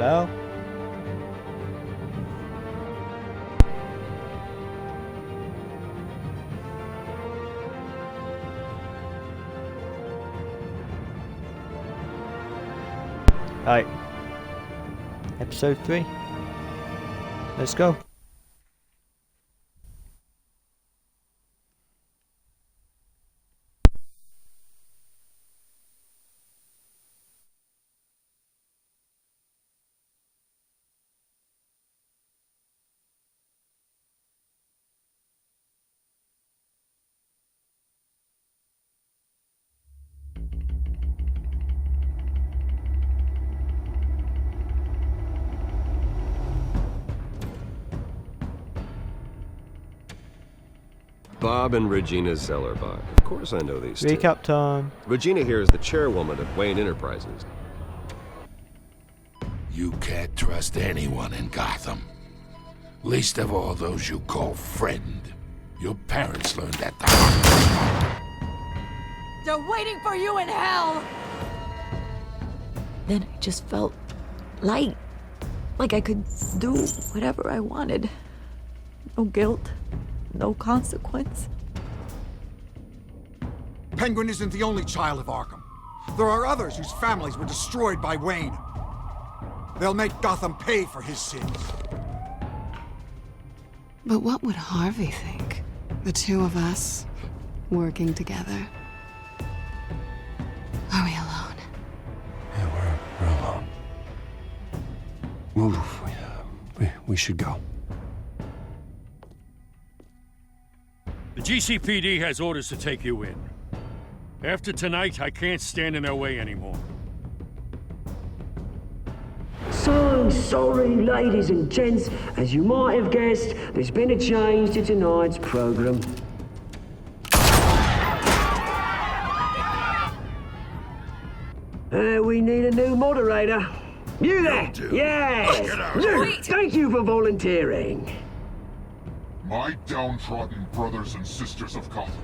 hell? Right. Episode 3. Let's go. Bob and Regina Zellerbach. Of course I know these two. Recap time. Regina here is the chairwoman of Wayne Enterprises. You can't trust anyone in Gotham. Least of all those you call friend. Your parents learned that the hard way. They're waiting for you in hell! Then I just felt light. Like I could do whatever I wanted. No guilt. No consequence. Penguin isn't the only child of Arkham. There are others whose families were destroyed by Wayne. They'll make Gotham pay for his sins. But what would Harvey think? The two of us, working together. Are we alone? Yeah, we're alone. Move. We should go. The GCPD has orders to take you in. After tonight, I can't stand in their way anymore. So sorry, ladies and gents. As you might have guessed, there's been a change to tonight's program. We need a new moderator. You there? Yes! You! Thank you for volunteering. My downtrodden brothers and sisters of Gotham,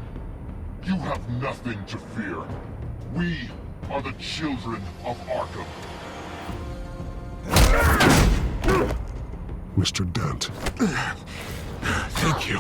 you have nothing to fear. We are the children of Arkham. Mr. Dent. Thank you.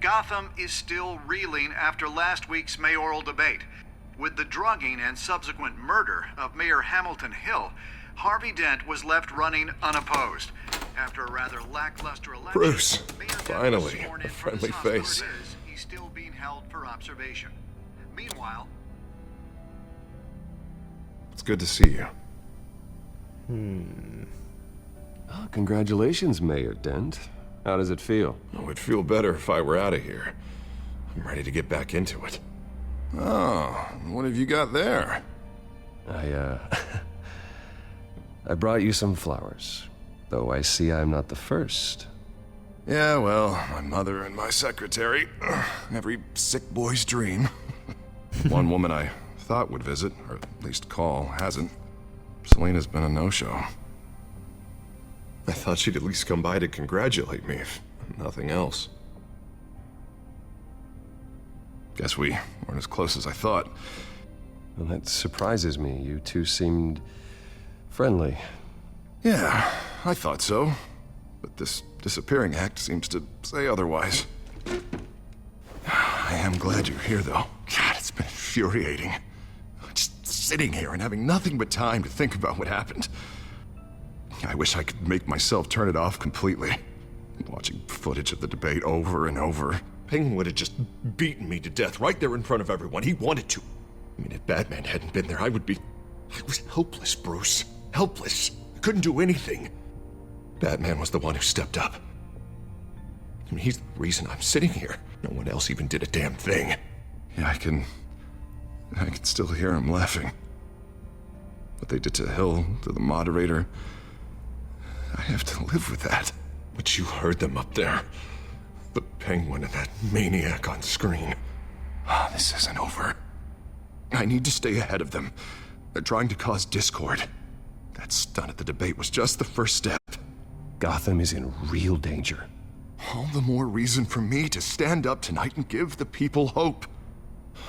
Gotham is still reeling after last week's mayoral debate. With the drugging and subsequent murder of Mayor Hamilton Hill, Harvey Dent was left running unopposed. After a rather lackluster election, Bruce, Mayor Dent was finally, sworn a in for friendly this hospital face. it is. He's still being held for observation. Meanwhile, It's good to see you. Oh, congratulations, Mayor Dent. How does it feel? Oh, it'd feel better if I were out of here. I'm ready to get back into it. Oh, what have you got there? I brought you some flowers. Though I see I'm not the first. Yeah, well, my mother and my secretary. Every sick boy's dream. One woman I thought would visit, or at least call, hasn't. Selena's been a no-show. I thought she'd at least come by to congratulate me, if nothing else. Guess we weren't as close as I thought. Well, that surprises me. You two seemed friendly. Yeah, I thought so. But this disappearing act seems to say otherwise. I am glad you're here, though. God, it's been infuriating. Just sitting here and having nothing but time to think about what happened. I wish I could make myself turn it off completely. Watching footage of the debate over and over. Penguin would have just beaten me to death right there in front of everyone. He wanted to. I mean, if Batman hadn't been there, I was helpless, Bruce. Helpless. I couldn't do anything. Batman was the one who stepped up. I mean, he's the reason I'm sitting here. No one else even did a damn thing. Yeah, I can I could still hear him laughing. What they did to Hill, to the moderator, I have to live with that. But you heard them up there. The Penguin and that maniac on screen. This isn't over. I need to stay ahead of them. They're trying to cause discord. That stunt at the debate was just the first step. Gotham is in real danger. All the more reason for me to stand up tonight and give the people hope.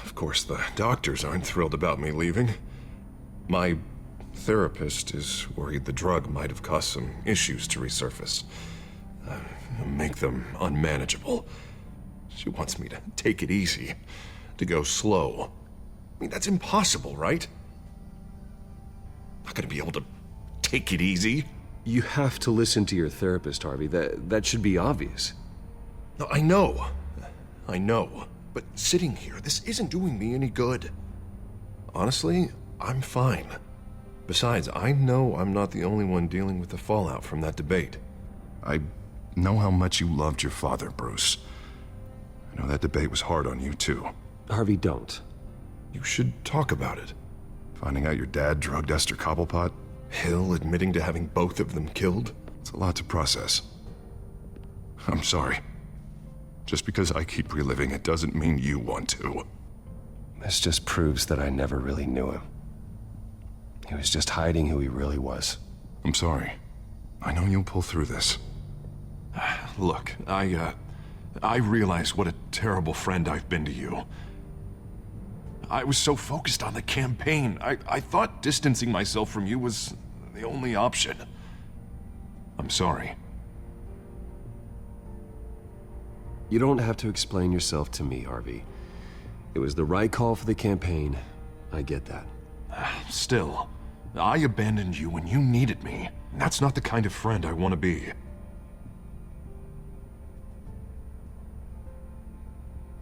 Of course, the doctors aren't thrilled about me leaving. My therapist is worried the drug might have caused some issues to resurface. Make them unmanageable. She wants me to take it easy, to go slow. I mean, that's impossible, right? Not gonna be able to take it easy. You have to listen to your therapist, Harvey. That should be obvious. No, I know. But sitting here, this isn't doing me any good. Honestly, I'm fine. Besides, I know I'm not the only one dealing with the fallout from that debate. I know how much you loved your father, Bruce. I know that debate was hard on you, too. Harvey, don't. You should talk about it. Finding out your dad drugged Esther Cobblepot? Hill admitting to having both of them killed? It's a lot to process. I'm sorry. Just because I keep reliving it doesn't mean you want to. This just proves that I never really knew him. He was just hiding who he really was. I'm sorry. I know you'll pull through this. Look, I realize what a terrible friend I've been to you. I was so focused on the campaign. I thought distancing myself from you was the only option. I'm sorry. You don't have to explain yourself to me, Harvey. It was the right call for the campaign. I get that. Still, I abandoned you when you needed me. That's not the kind of friend I want to be.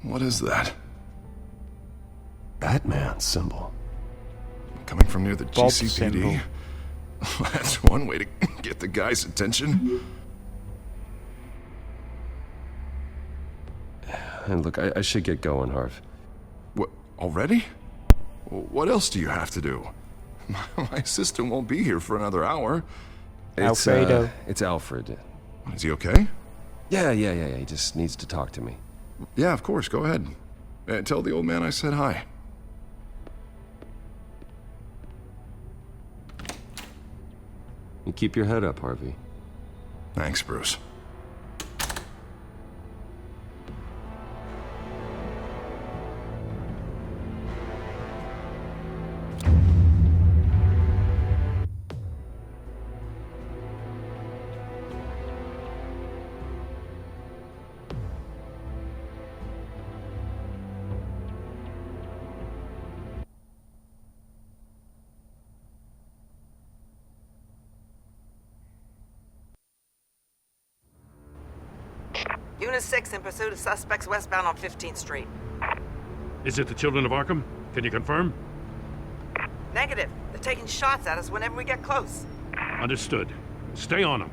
What is that? Batman symbol. Coming from near the Bob GCPD? symbol. That's one way to get the guy's attention. And look, I should get going, Harv. What, already? What else do you have to do? My assistant won't be here for another hour. Alfredo. It's Alfred. Is he okay? Yeah. He just needs to talk to me. Yeah, of course. Go ahead. Tell the old man I said hi. You keep your head up, Harvey. Thanks, Bruce. Unit 6 in pursuit of suspects westbound on 15th Street. Is it the Children of Arkham? Can you confirm? Negative. They're taking shots at us whenever we get close. Understood. Stay on them.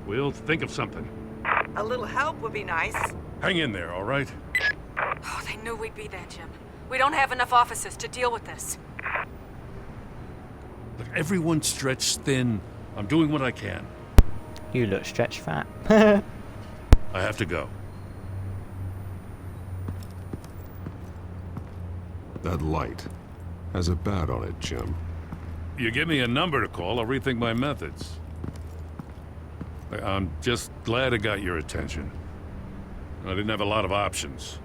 We'll think of something. A little help would be nice. Hang in there, all right? Oh, they knew we'd be there, Jim. We don't have enough officers to deal with this. Look, everyone's stretched thin. I'm doing what I can. You look stretched fat. I have to go. That light has a bat on it, Jim. You give me a number to call, I'll rethink my methods. I'm just glad it got your attention. I didn't have a lot of options.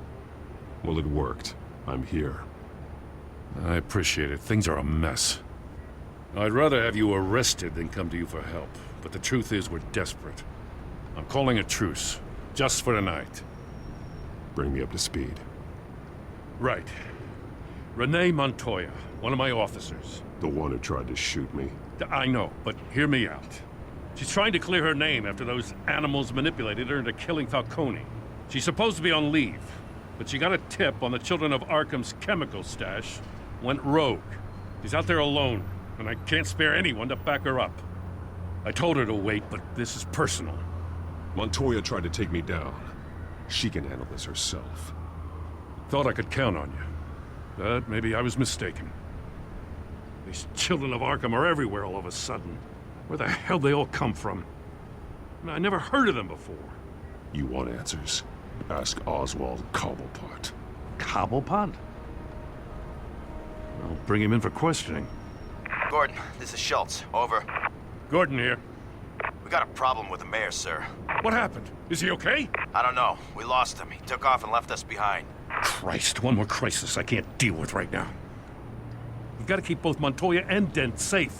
Well, it worked. I'm here. I appreciate it. Things are a mess. I'd rather have you arrested than come to you for help. But the truth is, we're desperate. I'm calling a truce. Just for tonight. Bring me up to speed. Right. Renee Montoya, one of my officers. The one who tried to shoot me. I know, but hear me out. She's trying to clear her name after those animals manipulated her into killing Falcone. She's supposed to be on leave, but she got a tip on the Children of Arkham's chemical stash, went rogue. She's out there alone, and I can't spare anyone to back her up. I told her to wait, but this is personal. Montoya tried to take me down. She can handle this herself. Thought I could count on you. But maybe I was mistaken. These children of Arkham are everywhere all of a sudden. Where the hell they all come from? I never heard of them before. You want answers? Ask Oswald Cobblepot. Cobblepot? I'll bring him in for questioning. Gordon, this is Schultz. Over. Gordon here. We got a problem with the mayor, sir. What happened? Is he okay? I don't know. We lost him. He took off and left us behind. Christ, one more crisis I can't deal with right now. We've got to keep both Montoya and Dent safe.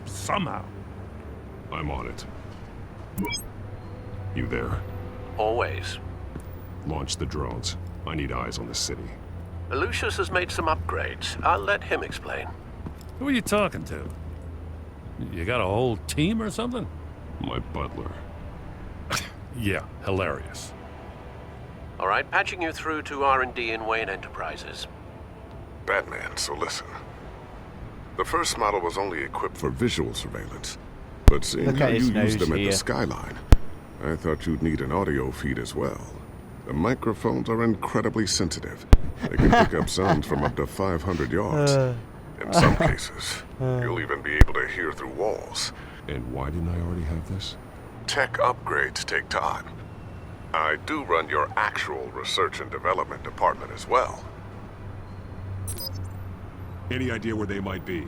Somehow. I'm on it. You there? Always. Launch the drones. I need eyes on the city. Lucius has made some upgrades. I'll let him explain. Who are you talking to? You got a whole team or something? My butler. Yeah, hilarious. All right, patching you through to R&D in Wayne Enterprises. Batman, so listen. The first model was only equipped for visual surveillance. But seeing Look how at you his used nose them at here. the skyline, I thought you'd need an audio feed as well. The microphones are incredibly sensitive. They can pick up sounds from up to 500 yards. In some cases, you'll even be able to hear through walls. And why didn't I already have this? Tech upgrades take time. I do run your actual research and development department as well. Any idea where they might be?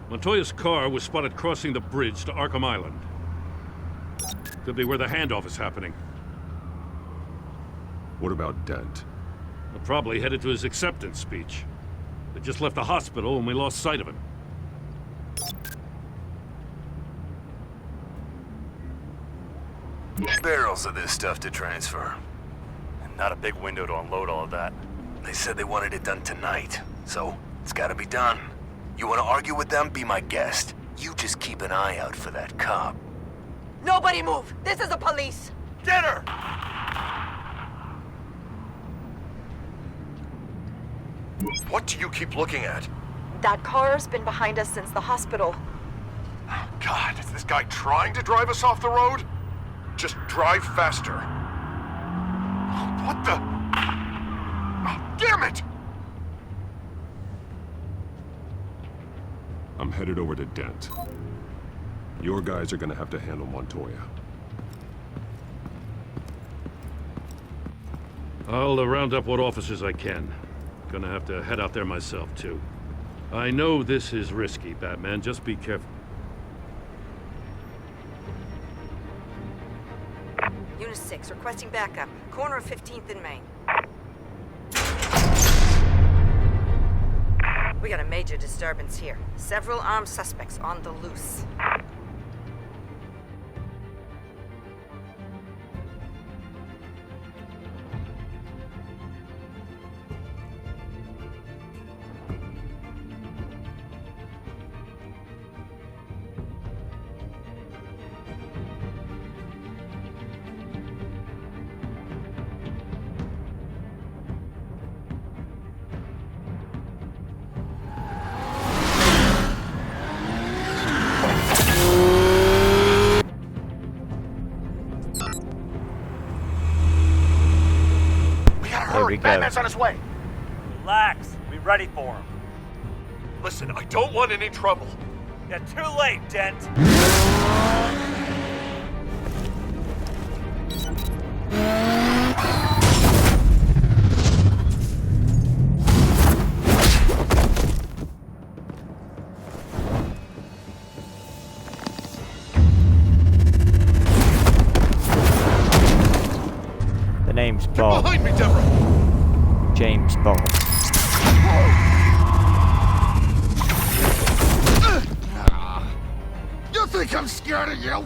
Montoya's car was spotted crossing the bridge to Arkham Island. Could be where the handoff is happening. What about Dent? They're probably headed to his acceptance speech. They just left the hospital and we lost sight of him. Barrels of this stuff to transfer. And not a big window to unload all of that. They said they wanted it done tonight, so it's gotta be done. You wanna argue with them? Be my guest. You just keep an eye out for that cop. Nobody move! This is the police! Get her! What do you keep looking at? That car's been behind us since the hospital. God, is this guy trying to drive us off the road? Just drive faster. What the? Oh, damn it! I'm headed over to Dent. Your guys are gonna have to handle Montoya. I'll round up what officers I can. Gonna have to head out there myself, too. I know this is risky, Batman. Just be careful. Unit 6, requesting backup. Corner of 15th and Main. We got a major disturbance here. Several armed suspects on the loose. There we go. Batman's on his way. Relax. We ready for him. Listen, I don't want any trouble. You're too late, Dent. The name's Bob. Behind me, Deborah! James Bob. You think I'm scared of you?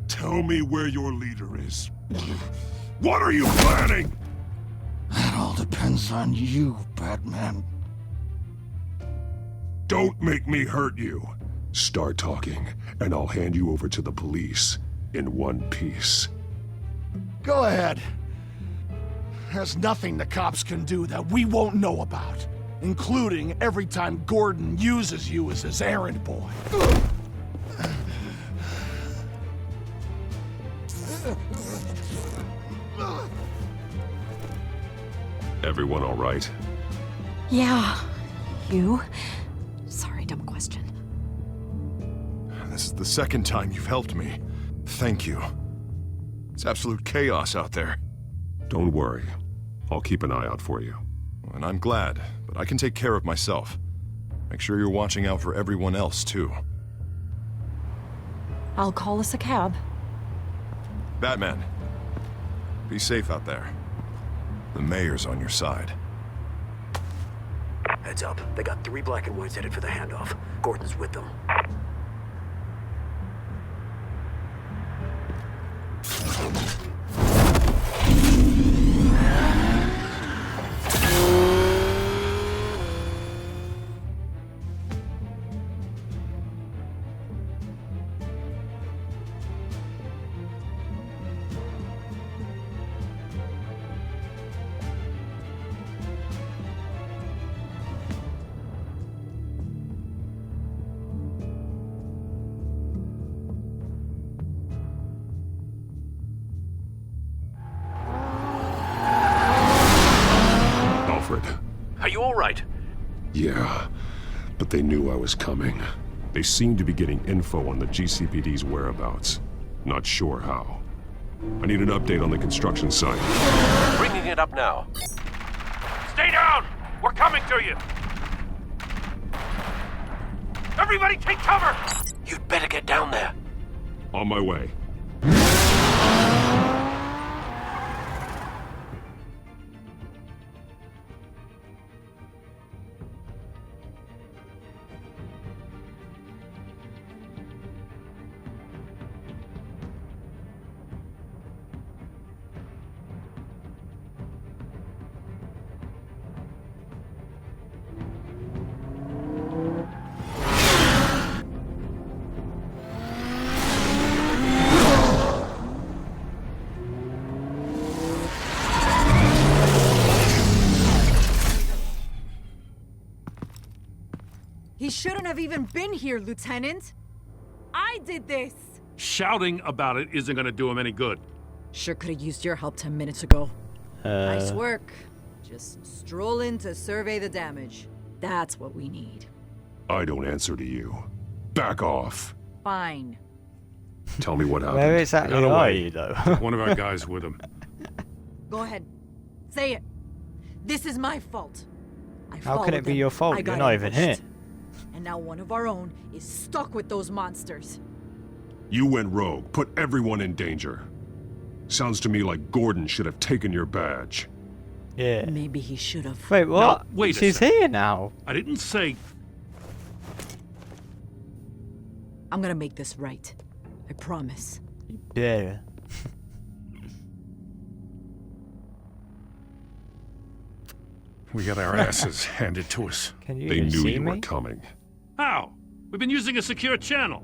Tell me where your leader is. What are you planning? That all depends on you, Batman. Don't make me hurt you. Start talking, and I'll hand you over to the police in one piece. Go ahead. There's nothing the cops can do that we won't know about, including every time Gordon uses you as his errand boy. Everyone all right? Yeah. You? Sorry, dumb question. This is the second time you've helped me. Thank you. It's absolute chaos out there. Don't worry. I'll keep an eye out for you. And I'm glad, but I can take care of myself. Make sure you're watching out for everyone else, too. I'll call us a cab. Batman, be safe out there. The mayor's on your side. Heads up. They got 3 black and whites headed for the handoff. Gordon's with them. Are you all right? Yeah, but they knew I was coming. They seem to be getting info on the GCPD's whereabouts. Not sure how. I need an update on the construction site. Bringing it up now. Stay down! We're coming to you! Everybody take cover! You'd better get down there. On my way. He shouldn't have even been here, Lieutenant. I did this. Shouting about it isn't gonna do him any good. Sure could have used your help 10 minutes ago. Nice work. Just stroll in to survey the damage. That's what we need. I don't answer to you. Back off. Fine. Tell me what happened. Where exactly Got are away. you, though? One of our guys with him. Go ahead. Say it. This is my fault. How can it be your fault? You're not even here. And now one of our own is stuck with those monsters. You went rogue, put everyone in danger. Sounds to me like Gordon should have taken your badge. Yeah. Maybe he should have. Wait, what? No, wait a She's second. here now. I didn't say... I'm gonna make this right. I promise. Yeah. We got our asses handed to us. Can you They even knew see you me? were coming. How? We've been using a secure channel.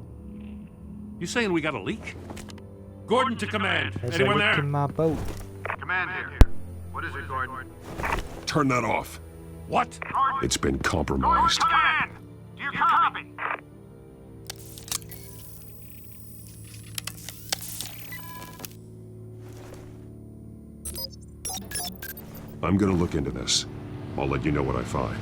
You saying we got a leak? Gordon to command. There's Anyone a leak there? in my boat. Command here. What is it, Gordon? Turn that off. What? It's been compromised. Command! Do you copy? I'm gonna look into this. I'll let you know what I find.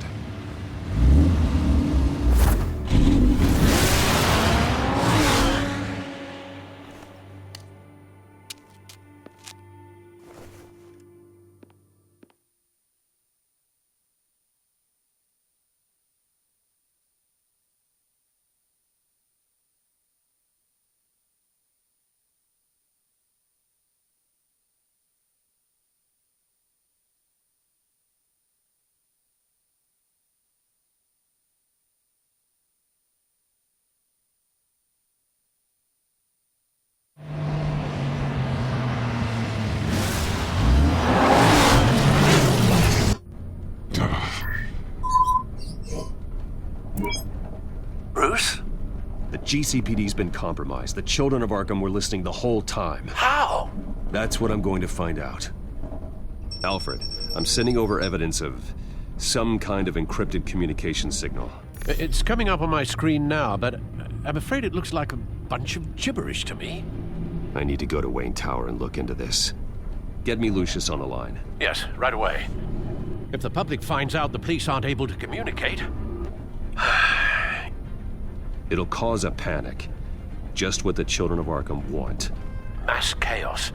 Bruce? The GCPD's been compromised. The children of Arkham were listening the whole time. How? That's what I'm going to find out. Alfred, I'm sending over evidence of some kind of encrypted communication signal. It's coming up on my screen now, but I'm afraid it looks like a bunch of gibberish to me. I need to go to Wayne Tower and look into this. Get me Lucius on the line. Yes, right away. If the public finds out the police aren't able to communicate... It'll cause a panic. Just what the children of Arkham want. Mass chaos.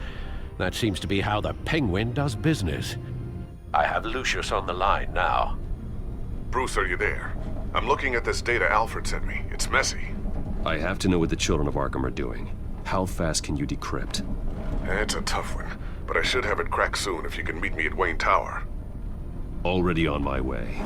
That seems to be how the Penguin does business. I have Lucius on the line now. Bruce, are you there? I'm looking at this data Alfred sent me. It's messy. I have to know what the children of Arkham are doing. How fast can you decrypt? It's a tough one, but I should have it cracked soon if you can meet me at Wayne Tower. Already on my way.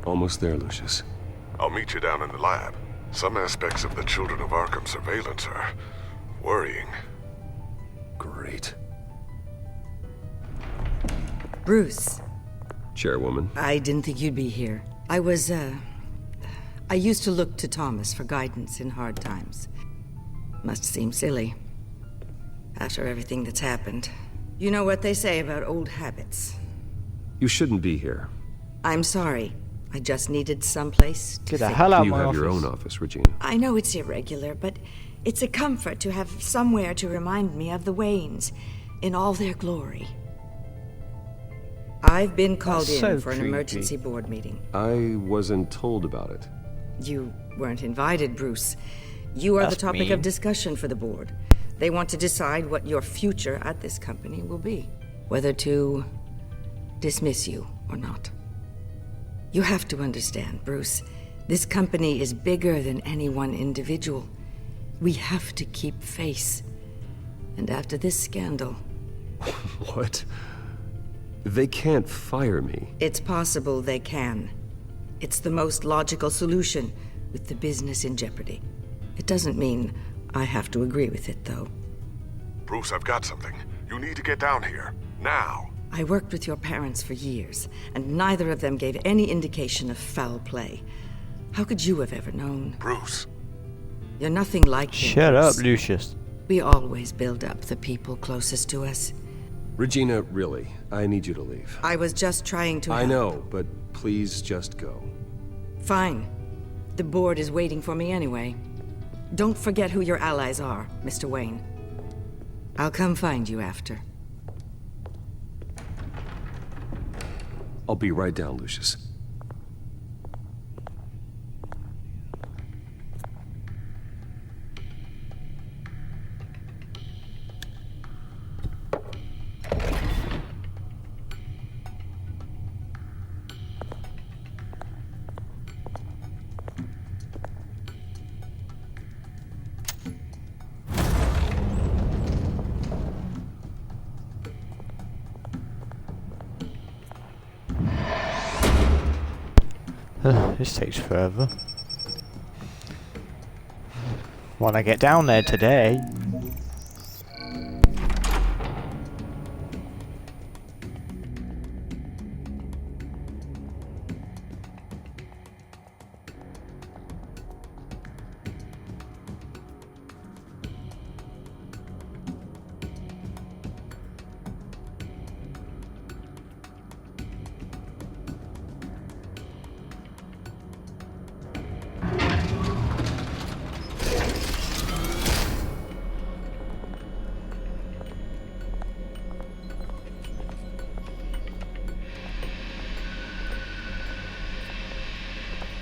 Almost there, Lucius. I'll meet you down in the lab. Some aspects of the Children of Arkham surveillance are worrying. Great. Bruce. Chairwoman. I didn't think you'd be here. I used to look to Thomas for guidance in hard times. Must seem silly. After everything that's happened. You know what they say about old habits. You shouldn't be here. I'm sorry. I just needed someplace to Get the think. hell out of You my have office. your own office, Regina. I know it's irregular, but it's a comfort to have somewhere to remind me of the Waynes in all their glory. I've been called That's in so for an creepy. emergency board meeting. I wasn't told about it. You weren't invited, Bruce. You are That's the topic mean. of discussion for the board. They want to decide what your future at this company will be. Whether to dismiss you or not. You have to understand, Bruce. This company is bigger than any one individual. We have to keep face. And after this scandal... What? They can't fire me. It's possible they can. It's the most logical solution, with the business in jeopardy. It doesn't mean I have to agree with it, though. Bruce, I've got something. You need to get down here. Now. I worked with your parents for years, and neither of them gave any indication of foul play. How could you have ever known? Bruce. You're nothing like him. Shut up, Bruce. Lucius. We always build up the people closest to us. Regina, really, I need you to leave. I was just trying to I help. know, but please just go. Fine. The board is waiting for me anyway. Don't forget who your allies are, Mr. Wayne. I'll come find you after. I'll be right down, Lucius. This takes forever. When I get down there today.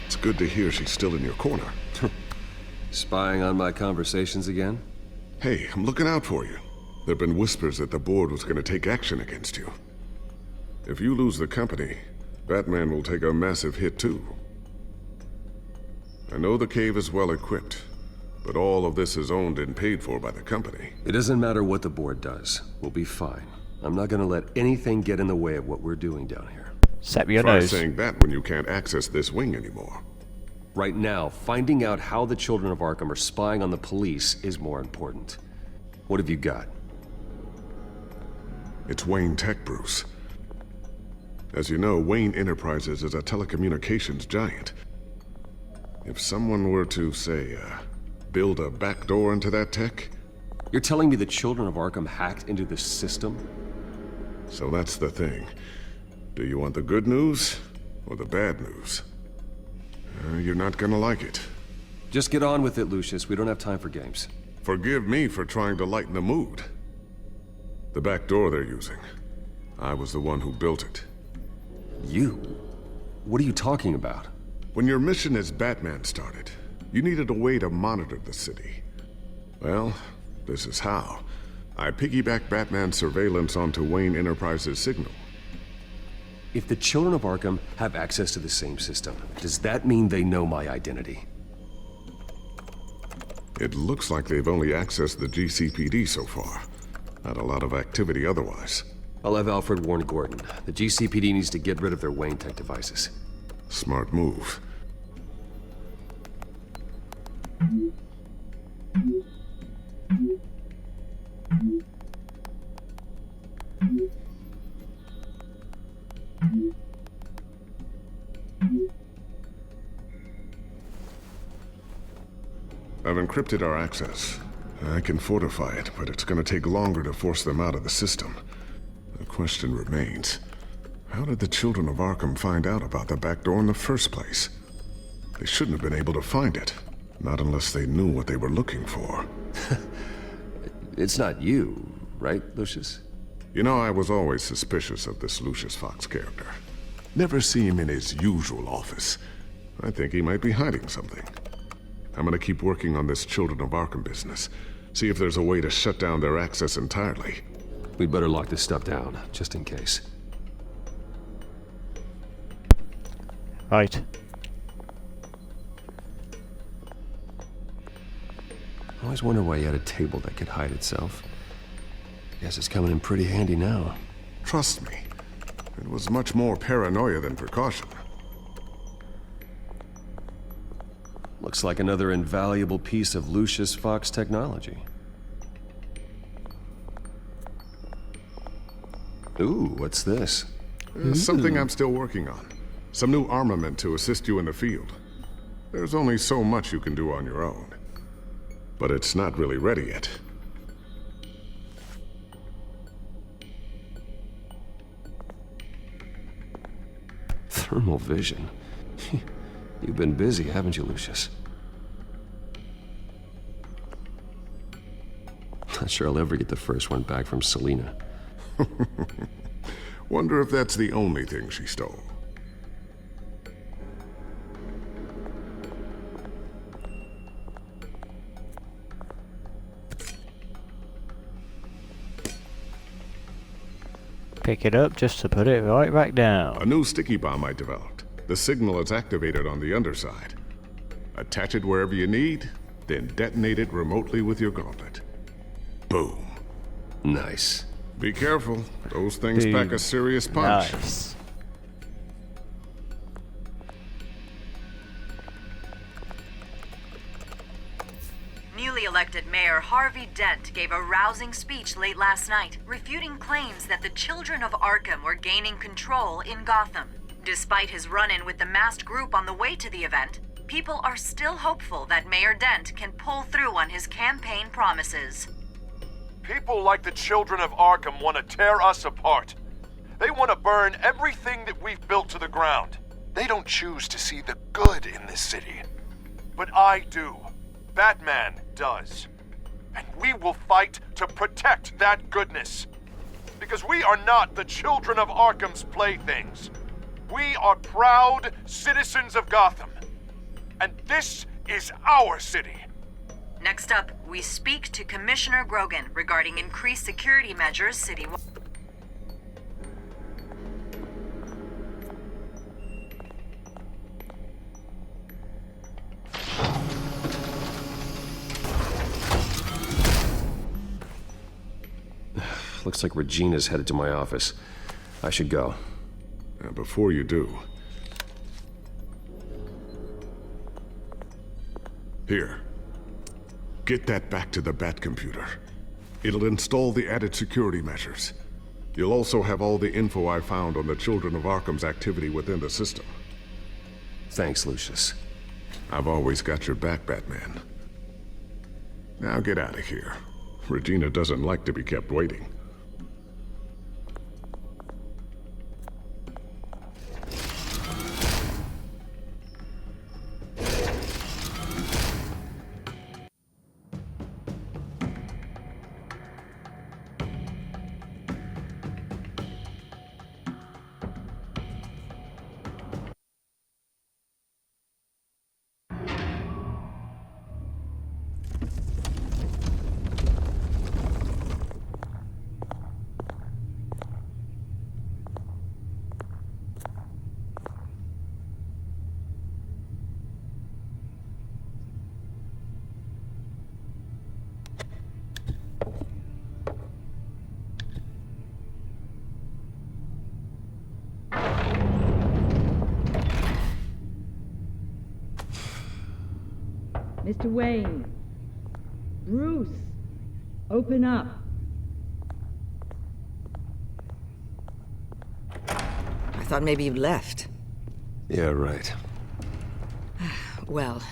It's good to hear she's still in your corner. Spying on my conversations again? Hey, I'm looking out for you. There've been whispers that the board was going to take action against you. If you lose the company, Batman will take a massive hit too. I know the cave is well equipped, but all of this is owned and paid for by the company. It doesn't matter what the board does. We'll be fine. I'm not gonna let anything get in the way of what we're doing down here. Set your Try nose. saying that when you can't access this wing anymore. Right now, finding out how the children of Arkham are spying on the police is more important. What have you got? It's Wayne Tech, Bruce. As you know, Wayne Enterprises is a telecommunications giant. If someone were to, say, build a backdoor into that tech... You're telling me the children of Arkham hacked into this system? So that's the thing. Do you want the good news or the bad news? You're not gonna like it. Just get on with it, Lucius. We don't have time for games. Forgive me for trying to lighten the mood. The back door they're using, I was the one who built it. You? What are you talking about? When your mission as Batman started, you needed a way to monitor the city. Well, this is how. I piggybacked Batman's surveillance onto Wayne Enterprises' signal. If the children of Arkham have access to the same system, does that mean they know my identity? It looks like they've only accessed the GCPD so far. Not a lot of activity otherwise. I'll have Alfred warn Gordon. The GCPD needs to get rid of their Wayne Tech devices. Smart move. I've encrypted our access. I can fortify it, but it's gonna take longer to force them out of the system. The question remains, how did the children of Arkham find out about the back door in the first place? They shouldn't have been able to find it. Not unless they knew what they were looking for. It's not you, right, Lucius? You know, I was always suspicious of this Lucius Fox character. Never see him in his usual office. I think he might be hiding something. I'm gonna keep working on this Children of Arkham business. See if there's a way to shut down their access entirely. We'd better lock this stuff down, just in case. Right. I always wonder why you had a table that could hide itself. Guess it's coming in pretty handy now. Trust me, it was much more paranoia than precaution. Looks like another invaluable piece of Lucius Fox technology. Ooh, what's this? Something I'm still working on. Some new armament to assist you in the field. There's only so much you can do on your own. But it's not really ready yet. Thermal vision. You've been busy, haven't you, Lucius? Not sure I'll ever get the first one back from Selina. Wonder if that's the only thing she stole. Pick it up just to put it right back down. A new sticky bomb I developed. The signal is activated on the underside. Attach it wherever you need, then detonate it remotely with your gauntlet. Boom. Nice. Be careful. Those things Boom. pack a serious punch. Nice. Newly elected Mayor Harvey Dent gave a rousing speech late last night, refuting claims that the children of Arkham were gaining control in Gotham. Despite his run-in with the masked group on the way to the event, people are still hopeful that Mayor Dent can pull through on his campaign promises. People like the children of Arkham want to tear us apart. They want to burn everything that we've built to the ground. They don't choose to see the good in this city. But I do. Batman does. And we will fight to protect that goodness. Because we are not the children of Arkham's playthings. We are proud citizens of Gotham. And this is our city. Next up, we speak to Commissioner Grogan regarding increased security measures citywide. Looks like Regina's headed to my office. I should go. And before you do... Here. Get that back to the Bat computer. It'll install the added security measures. You'll also have all the info I found on the Children of Arkham's activity within the system. Thanks, Lucius. I've always got your back, Batman. Now get out of here. Regina doesn't like to be kept waiting. Mr. Wayne. Bruce. Open up. I thought maybe you left. Yeah, right. Well,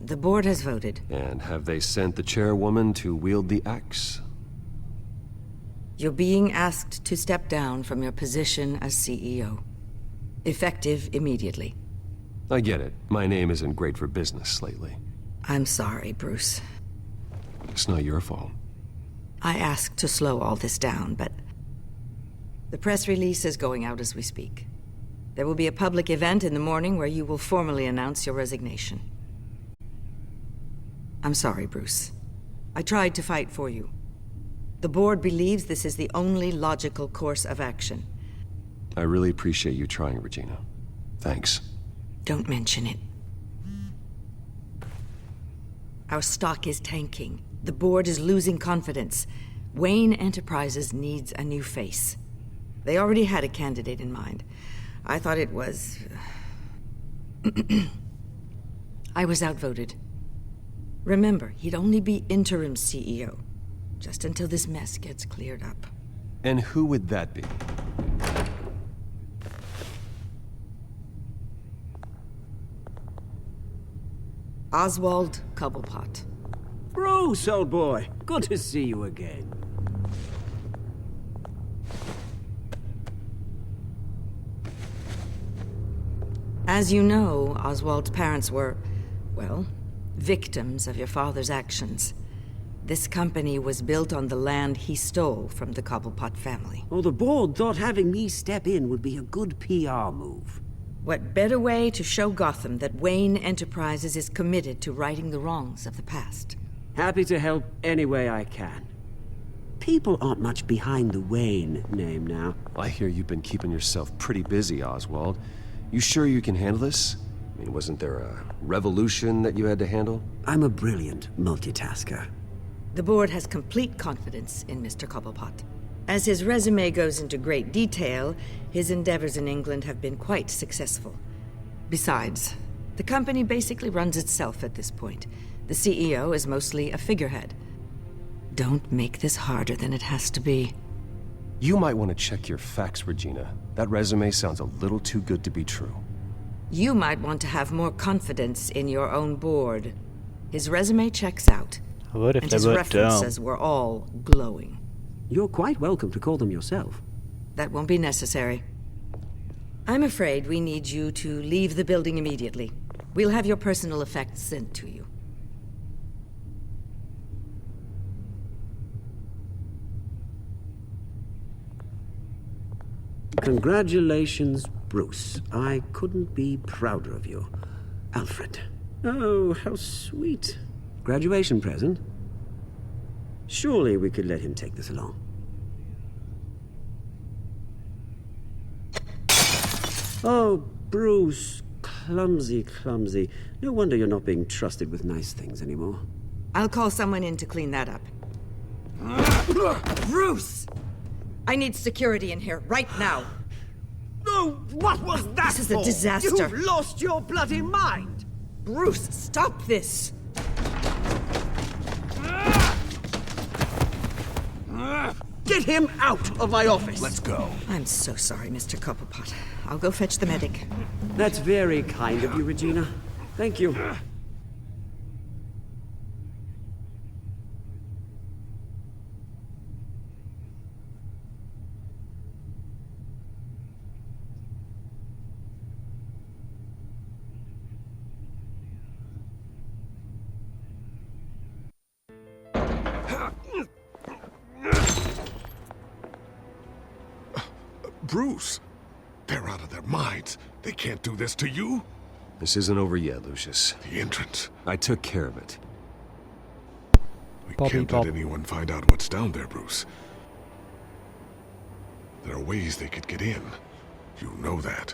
the board has voted. And have they sent the chairwoman to wield the axe? You're being asked to step down from your position as CEO. Effective immediately. I get it. My name isn't great for business lately. I'm sorry, Bruce. It's not your fault. I asked to slow all this down, but... the press release is going out as we speak. There will be a public event in the morning where you will formally announce your resignation. I'm sorry, Bruce. I tried to fight for you. The board believes this is the only logical course of action. I really appreciate you trying, Regina. Thanks. Don't mention it. Our stock is tanking. The board is losing confidence. Wayne Enterprises needs a new face. They already had a candidate in mind. I thought it was... I was outvoted. Remember, he'd only be interim CEO, just until this mess gets cleared up. And who would that be? Oswald Cobblepot. Bruce, old boy. Good to see you again. As you know, Oswald's parents were, well, victims of your father's actions. This company was built on the land he stole from the Cobblepot family. Oh, the board thought having me step in would be a good PR move. What better way to show Gotham that Wayne Enterprises is committed to righting the wrongs of the past? Happy to help any way I can. People aren't much behind the Wayne name now. I hear you've been keeping yourself pretty busy, Oswald. You sure you can handle this? I mean, wasn't there a revolution that you had to handle? I'm a brilliant multitasker. The board has complete confidence in Mr. Cobblepot. As his resume goes into great detail, his endeavors in England have been quite successful. Besides, the company basically runs itself at this point. The CEO is mostly a figurehead. Don't make this harder than it has to be. You might want to check your facts, Regina. That resume sounds a little too good to be true. You might want to have more confidence in your own board. His resume checks out. What if and they his were references dumb? were all glowing. You're quite welcome to call them yourself. That won't be necessary. I'm afraid we need you to leave the building immediately. We'll have your personal effects sent to you. Congratulations, Bruce. I couldn't be prouder of you. Alfred. Oh, how sweet. Graduation present? Surely we could let him take this along. Oh, Bruce. Clumsy, clumsy. No wonder you're not being trusted with nice things anymore. I'll call someone in to clean that up. Bruce! I need security in here, right now. Oh, what was that This is a for? disaster. You've lost your bloody mind! Bruce, stop this! Get him out of my office! Let's go. I'm so sorry, Mr. Cobblepot. I'll go fetch the medic. That's very kind of you, Regina. Thank you. Bruce, they're out of their minds. They can't do this to you. This isn't over yet, Lucius. The entrance. I took care of it. We Bobby can't Bob. let anyone find out what's down there, Bruce. There are ways they could get in. You know that.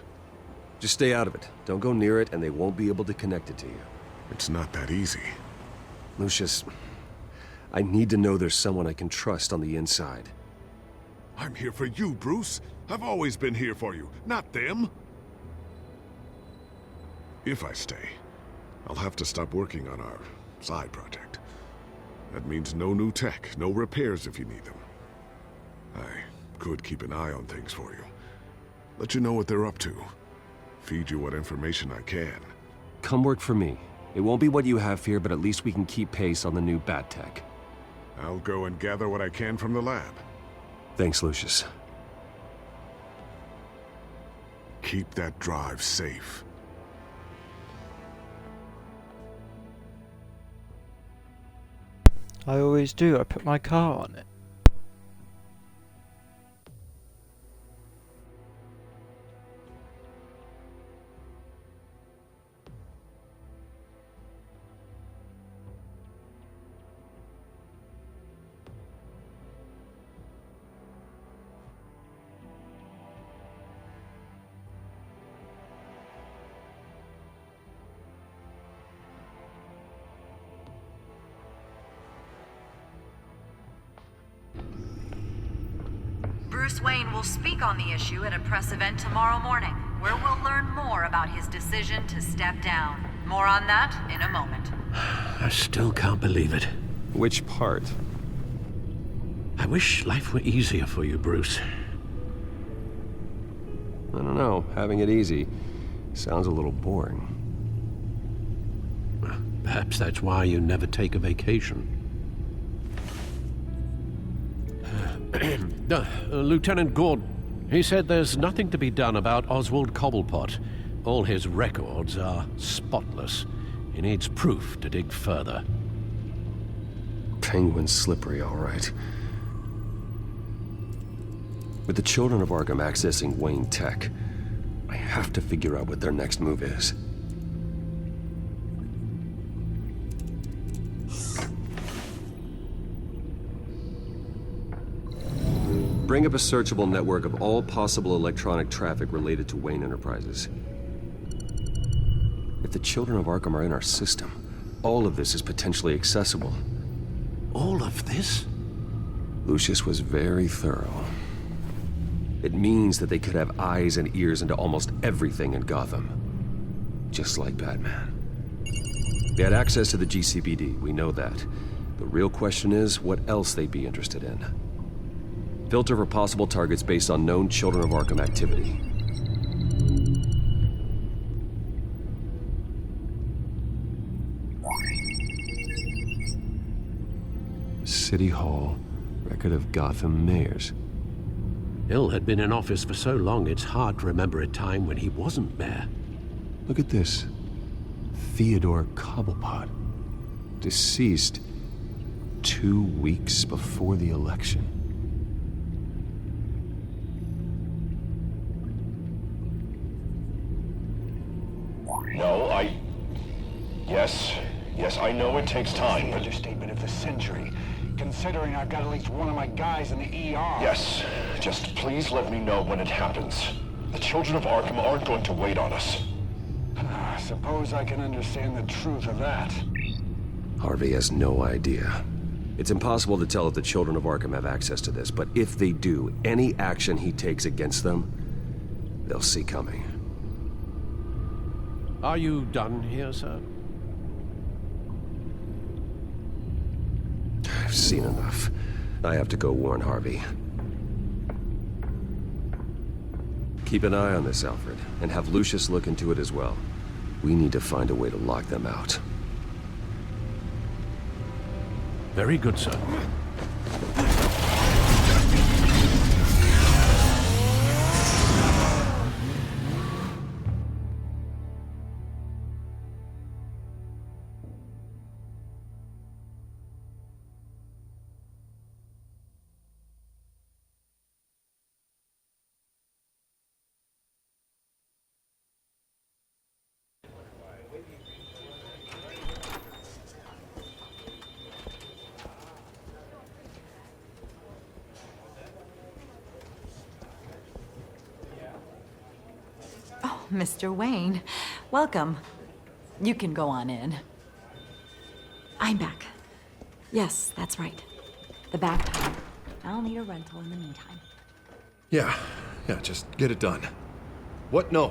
Just stay out of it. Don't go near it, and they won't be able to connect it to you. It's not that easy. Lucius, I need to know there's someone I can trust on the inside. I'm here for you, Bruce. I've always been here for you, not them. If I stay, I'll have to stop working on our side project. That means no new tech, no repairs if you need them. I could keep an eye on things for you. Let you know what they're up to. Feed you what information I can. Come work for me. It won't be what you have here, but at least we can keep pace on the new bat tech. I'll go and gather what I can from the lab. Thanks, Lucius. Keep that drive safe. I always do. I put my car on it. Bruce Wayne will speak on the issue at a press event tomorrow morning, where we'll learn more about his decision to step down. More on that in a moment. I still can't believe it. Which part? I wish life were easier for you, Bruce. I don't know. Having it easy sounds a little boring. Perhaps that's why you never take a vacation. Lieutenant Gordon, he said there's nothing to be done about Oswald Cobblepot. All his records are spotless. He needs proof to dig further. Penguin's slippery, all right. With the children of Arkham accessing Wayne Tech, I have to figure out what their next move is. Bring up a searchable network of all possible electronic traffic related to Wayne Enterprises. If the children of Arkham are in our system, all of this is potentially accessible. All of this? Lucius was very thorough. It means that they could have eyes and ears into almost everything in Gotham. Just like Batman. They had access to the GCPD, we know that. The real question is what else they'd be interested in. Filter for possible targets based on known Children of Arkham activity. City Hall, record of Gotham mayors. Hill had been in office for so long, it's hard to remember a time when he wasn't mayor. Look at this. Theodore Cobblepot. Deceased 2 weeks before the election. No, Yes, I know it takes time, but... Understatement of the century, considering I've got at least one of my guys in the ER. Yes, just please let me know when it happens. The children of Arkham aren't going to wait on us. Suppose I can understand the truth of that. Harvey has no idea. It's impossible to tell if the children of Arkham have access to this, but if they do, any action he takes against them, they'll see coming. Are you done here, sir? I've seen enough. I have to go warn Harvey. Keep an eye on this, Alfred, and have Lucius look into it as well. We need to find a way to lock them out. Very good, sir. Mr. Wayne, welcome. You can go on in. I'm back. Yes, that's right. The back time. I'll need a rental in the meantime. Yeah, just get it done. What? No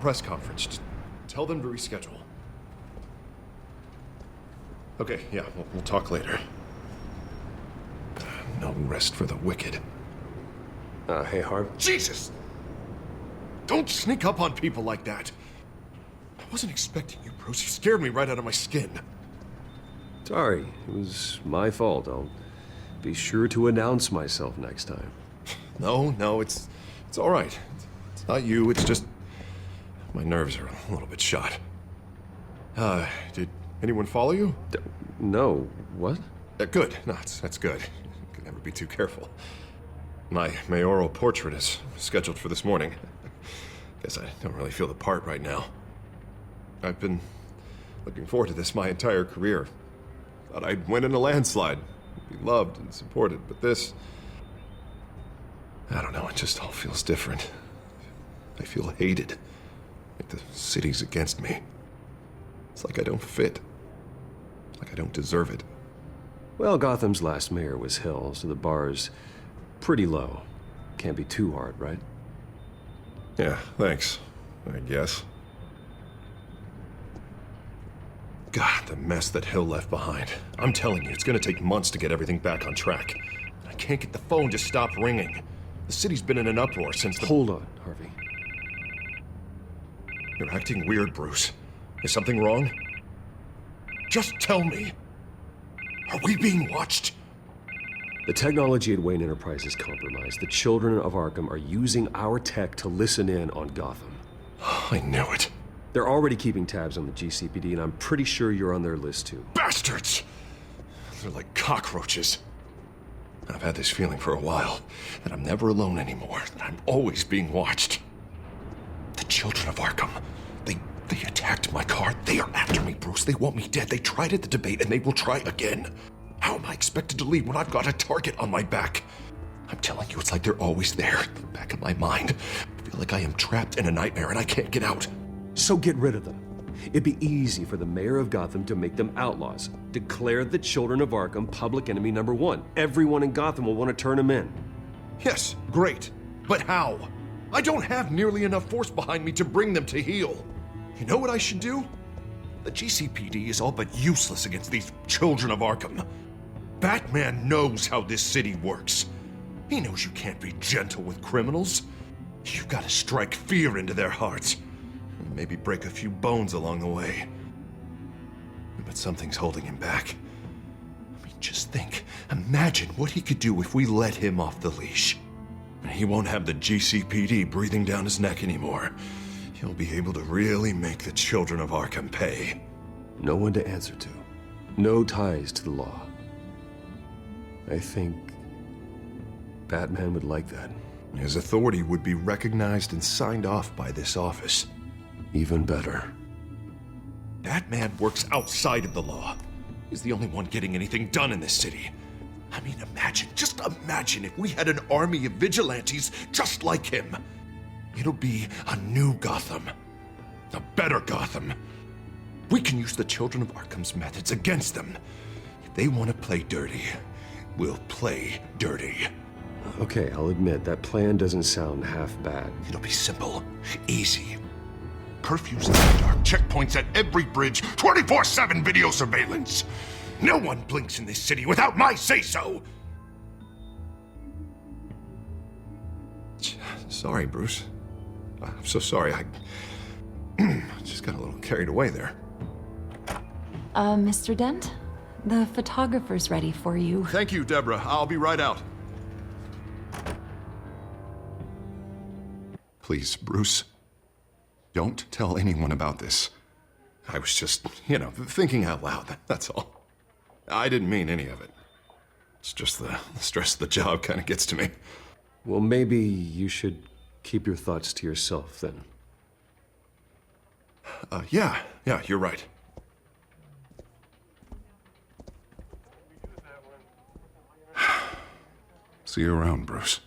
press conference. Just tell them to reschedule. Okay, yeah, we'll talk later. No rest for the wicked. Hey, Harv. Jesus! Don't sneak up on people like that. I wasn't expecting you, Bruce. You scared me right out of my skin. Sorry, it was my fault. I'll be sure to announce myself next time. No, it's all right. It's not you, it's just my nerves are a little bit shot. Did anyone follow you? No. What? Good. No, that's good. Can never be too careful. My mayoral portrait is scheduled for this morning. Guess I don't really feel the part right now. I've been looking forward to this my entire career. Thought I'd win in a landslide, be loved and supported, but this... I don't know, it just all feels different. I feel hated. Like the city's against me. It's like I don't fit. Like I don't deserve it. Well, Gotham's last mayor was Hill, so the bar's pretty low. Can't be too hard, right? Yeah, thanks, I guess. God, the mess that Hill left behind. I'm telling you, it's gonna take months to get everything back on track. I can't get the phone to stop ringing. The city's been in an uproar since the... Hold on, Harvey. You're acting weird, Bruce. Is something wrong? Just tell me. Are we being watched? The technology at Wayne Enterprise is compromised. The children of Arkham are using our tech to listen in on Gotham. I knew it. They're already keeping tabs on the GCPD, and I'm pretty sure you're on their list too. Bastards! They're like cockroaches. I've had this feeling for a while, that I'm never alone anymore, that I'm always being watched. The children of Arkham, they attacked my car. They are after me, Bruce. They want me dead. They tried at the debate, and they will try again. How am I expected to leave when I've got a target on my back? I'm telling you, it's like they're always there, in the back of my mind. I feel like I am trapped in a nightmare and I can't get out. So get rid of them. It'd be easy for the mayor of Gotham to make them outlaws. Declare the children of Arkham public enemy number one. Everyone in Gotham will want to turn them in. Yes, great. But how? I don't have nearly enough force behind me to bring them to heel. You know what I should do? The GCPD is all but useless against these children of Arkham. Batman knows how this city works. He knows you can't be gentle with criminals. You've got to strike fear into their hearts. And maybe break a few bones along the way. But something's holding him back. I mean, just think. Imagine what he could do if we let him off the leash. He won't have the GCPD breathing down his neck anymore. He'll be able to really make the children of Arkham pay. No one to answer to. No ties to the law. I think Batman would like that. His authority would be recognized and signed off by this office. Even better. Batman works outside of the law. He's the only one getting anything done in this city. I mean, just imagine if we had an army of vigilantes just like him. It'll be a new Gotham. A better Gotham. We can use the children of Arkham's methods against them. If They want to play dirty. We'll play dirty. Okay, I'll admit, that plan doesn't sound half bad. It'll be simple, easy. Curfews in the dark, checkpoints at every bridge, 24/7 video surveillance. No one blinks in this city without my say-so. Sorry, Bruce. I'm so sorry. I just got a little carried away there. Mr. Dent? The photographer's ready for you. Thank you, Deborah. I'll be right out. Please, Bruce, don't tell anyone about this. I was just, thinking out loud, that's all. I didn't mean any of it. It's just the stress of the job kind of gets to me. Well, maybe you should keep your thoughts to yourself, then. Yeah, you're right. See you around, Bruce.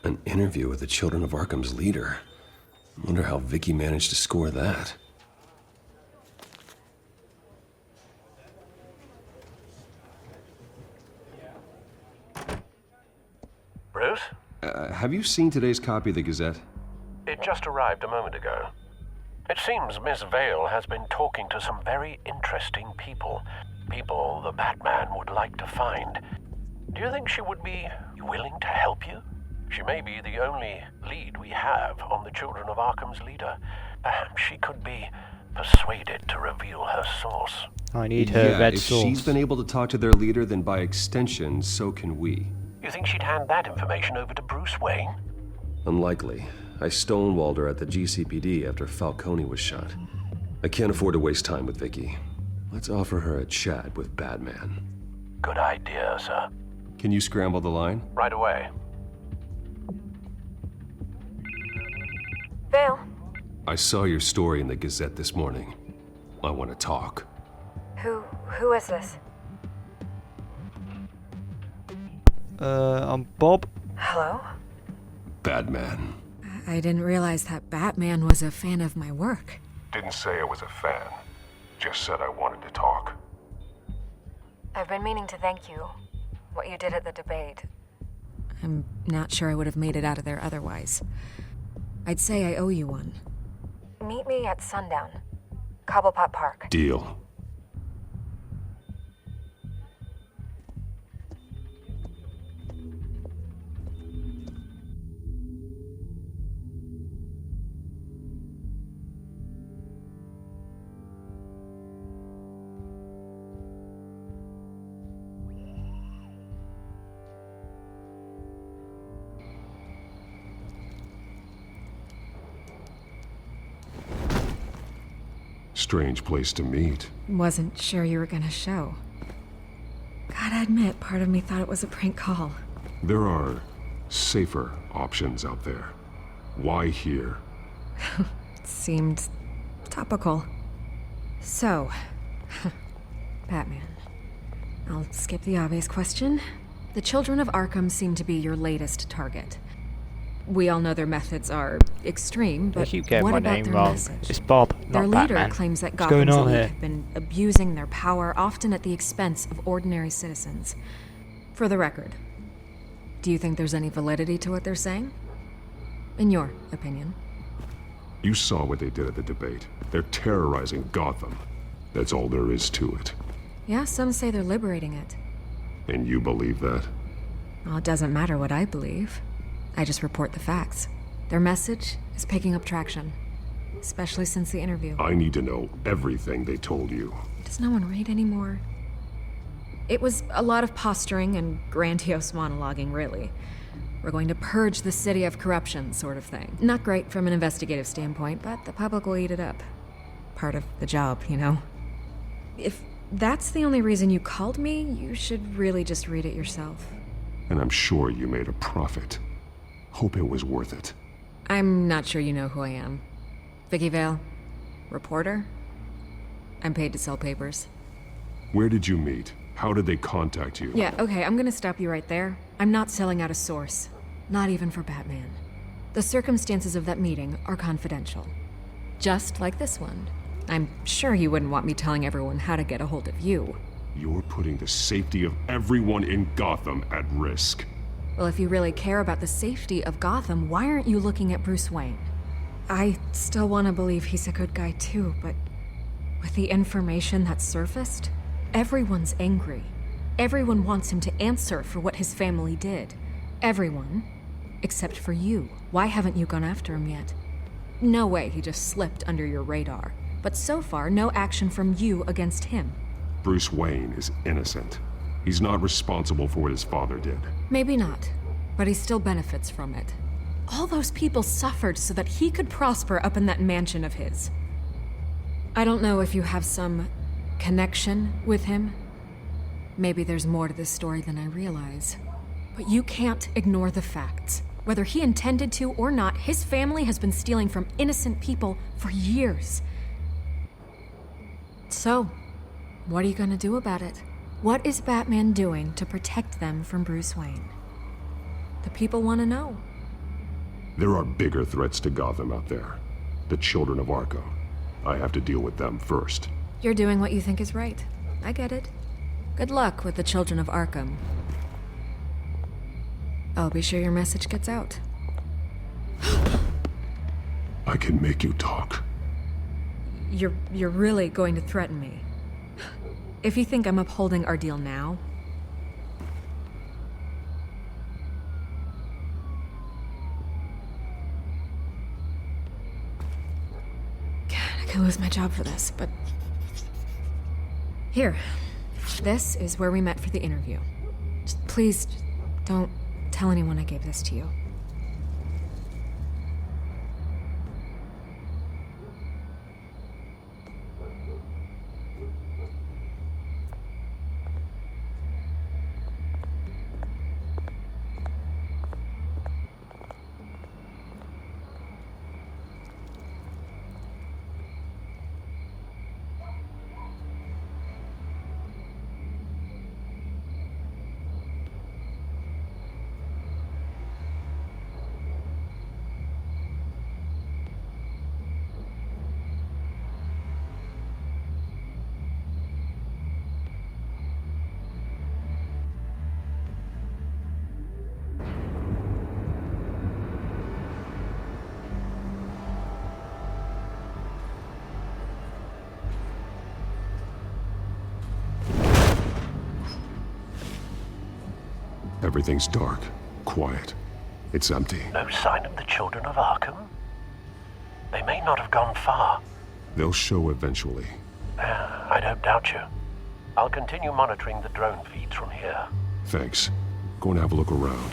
An interview with the Children of Arkham's leader. I wonder how Vicky managed to score that. Bruce? Have you seen today's copy of the Gazette? It just arrived a moment ago. It seems Miss Vale has been talking to some very interesting people. People the Batman would like to find. Do you think she would be willing to help you? She may be the only lead we have on the Children of Arkham's leader. Perhaps she could be persuaded to reveal her source. I need her red if source. she's been able to talk to their leader, then by extension, so can we. You think she'd hand that information over to Bruce Wayne? Unlikely. I stonewalled her at the GCPD after Falcone was shot. I can't afford to waste time with Vicky. Let's offer her a chat with Batman. Good idea, sir. Can you scramble the line? Right away. Vale. I saw your story in the Gazette this morning. I want to talk. Who is this? I'm Bob. Hello? Batman. I didn't realize that Batman was a fan of my work. Didn't say I was a fan. Just said I wanted to talk. I've been meaning to thank you. What you did at the debate. I'm not sure I would have made it out of there otherwise. I'd say I owe you one. Meet me at sundown. Cobblepot Park. Deal. Strange place to meet. Wasn't sure you were gonna show. Gotta admit, part of me thought it was a prank call. There are safer options out there. Why here? Seemed topical. So, Batman. I'll skip the obvious question. The Children of Arkham seem to be your latest target. We all know their methods are extreme, but I keep getting what my about name their wrong. message? It's Bob, Their not leader Batman. claims that What's going Gotham's on elite here? have been abusing their power, often at the expense of ordinary citizens. For the record, do you think there's any validity to what they're saying? In your opinion? You saw what they did at the debate. They're terrorizing Gotham. That's all there is to it. Yeah, some say they're liberating it. And you believe that? Well, it doesn't matter what I believe. I just report the facts. Their message is picking up traction, especially since the interview. I need to know everything they told you. Does no one read anymore? It was a lot of posturing and grandiose monologuing, really. We're going to purge the city of corruption, sort of thing. Not great from an investigative standpoint, but the public will eat it up. Part of the job, you know? If that's the only reason you called me, you should really just read it yourself. And I'm sure you made a profit. Hope it was worth it. I'm not sure you know who I am. Vicky Vale. Reporter. I'm paid to sell papers. Where did you meet? How did they contact you? Yeah, okay, I'm gonna stop you right there. I'm not selling out a source. Not even for Batman. The circumstances of that meeting are confidential. Just like this one. I'm sure you wouldn't want me telling everyone how to get a hold of you. You're putting the safety of everyone in Gotham at risk. Well, if you really care about the safety of Gotham, why aren't you looking at Bruce Wayne? I still want to believe he's a good guy too, but with the information that surfaced, everyone's angry. Everyone wants him to answer for what his family did. Everyone, except for you. Why haven't you gone after him yet? No way he just slipped under your radar. But so far, no action from you against him. Bruce Wayne is innocent. He's not responsible for what his father did. Maybe not, but he still benefits from it. All those people suffered so that he could prosper up in that mansion of his. I don't know if you have some connection with him. Maybe there's more to this story than I realize. But you can't ignore the facts. Whether he intended to or not, his family has been stealing from innocent people for years. So, what are you gonna do about it? What is Batman doing to protect them from Bruce Wayne? The people want to know. There are bigger threats to Gotham out there. The children of Arkham. I have to deal with them first. You're doing what you think is right. I get it. Good luck with the children of Arkham. I'll be sure your message gets out. I can make you talk. You're really going to threaten me? If you think I'm upholding our deal now... God, I could lose my job for this, but... Here. This is where we met for the interview. Please, don't tell anyone I gave this to you. Everything's dark, quiet. It's empty. No sign of the children of Arkham? They may not have gone far. They'll show eventually. I don't doubt you. I'll continue monitoring the drone feeds from here. Thanks. Go and have a look around.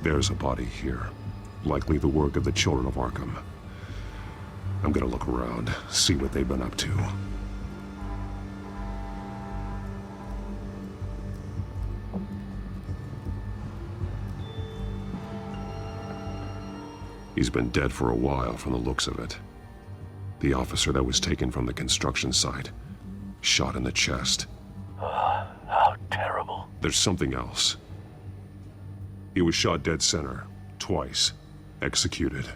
There's a body here. Likely the work of the children of Arkham. I'm gonna look around, see what they've been up to. He's been dead for a while from the looks of it. The officer that was taken from the construction site. Shot in the chest. How terrible. There's something else. He was shot dead center. Twice. Executed.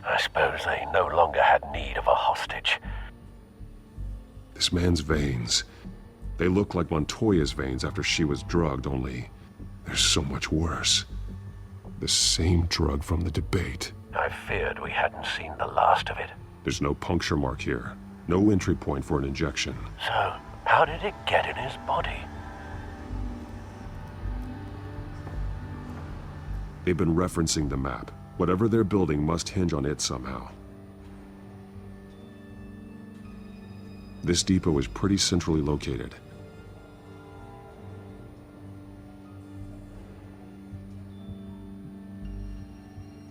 I suppose they no longer had need of a hostage. This man's veins. They look like Montoya's veins after she was drugged, only they're so much worse. The same drug from the debate. I feared we hadn't seen the last of it. There's no puncture mark here. No entry point for an injection. So, how did it get in his body? They've been referencing the map. Whatever they're building must hinge on it somehow. This depot is pretty centrally located.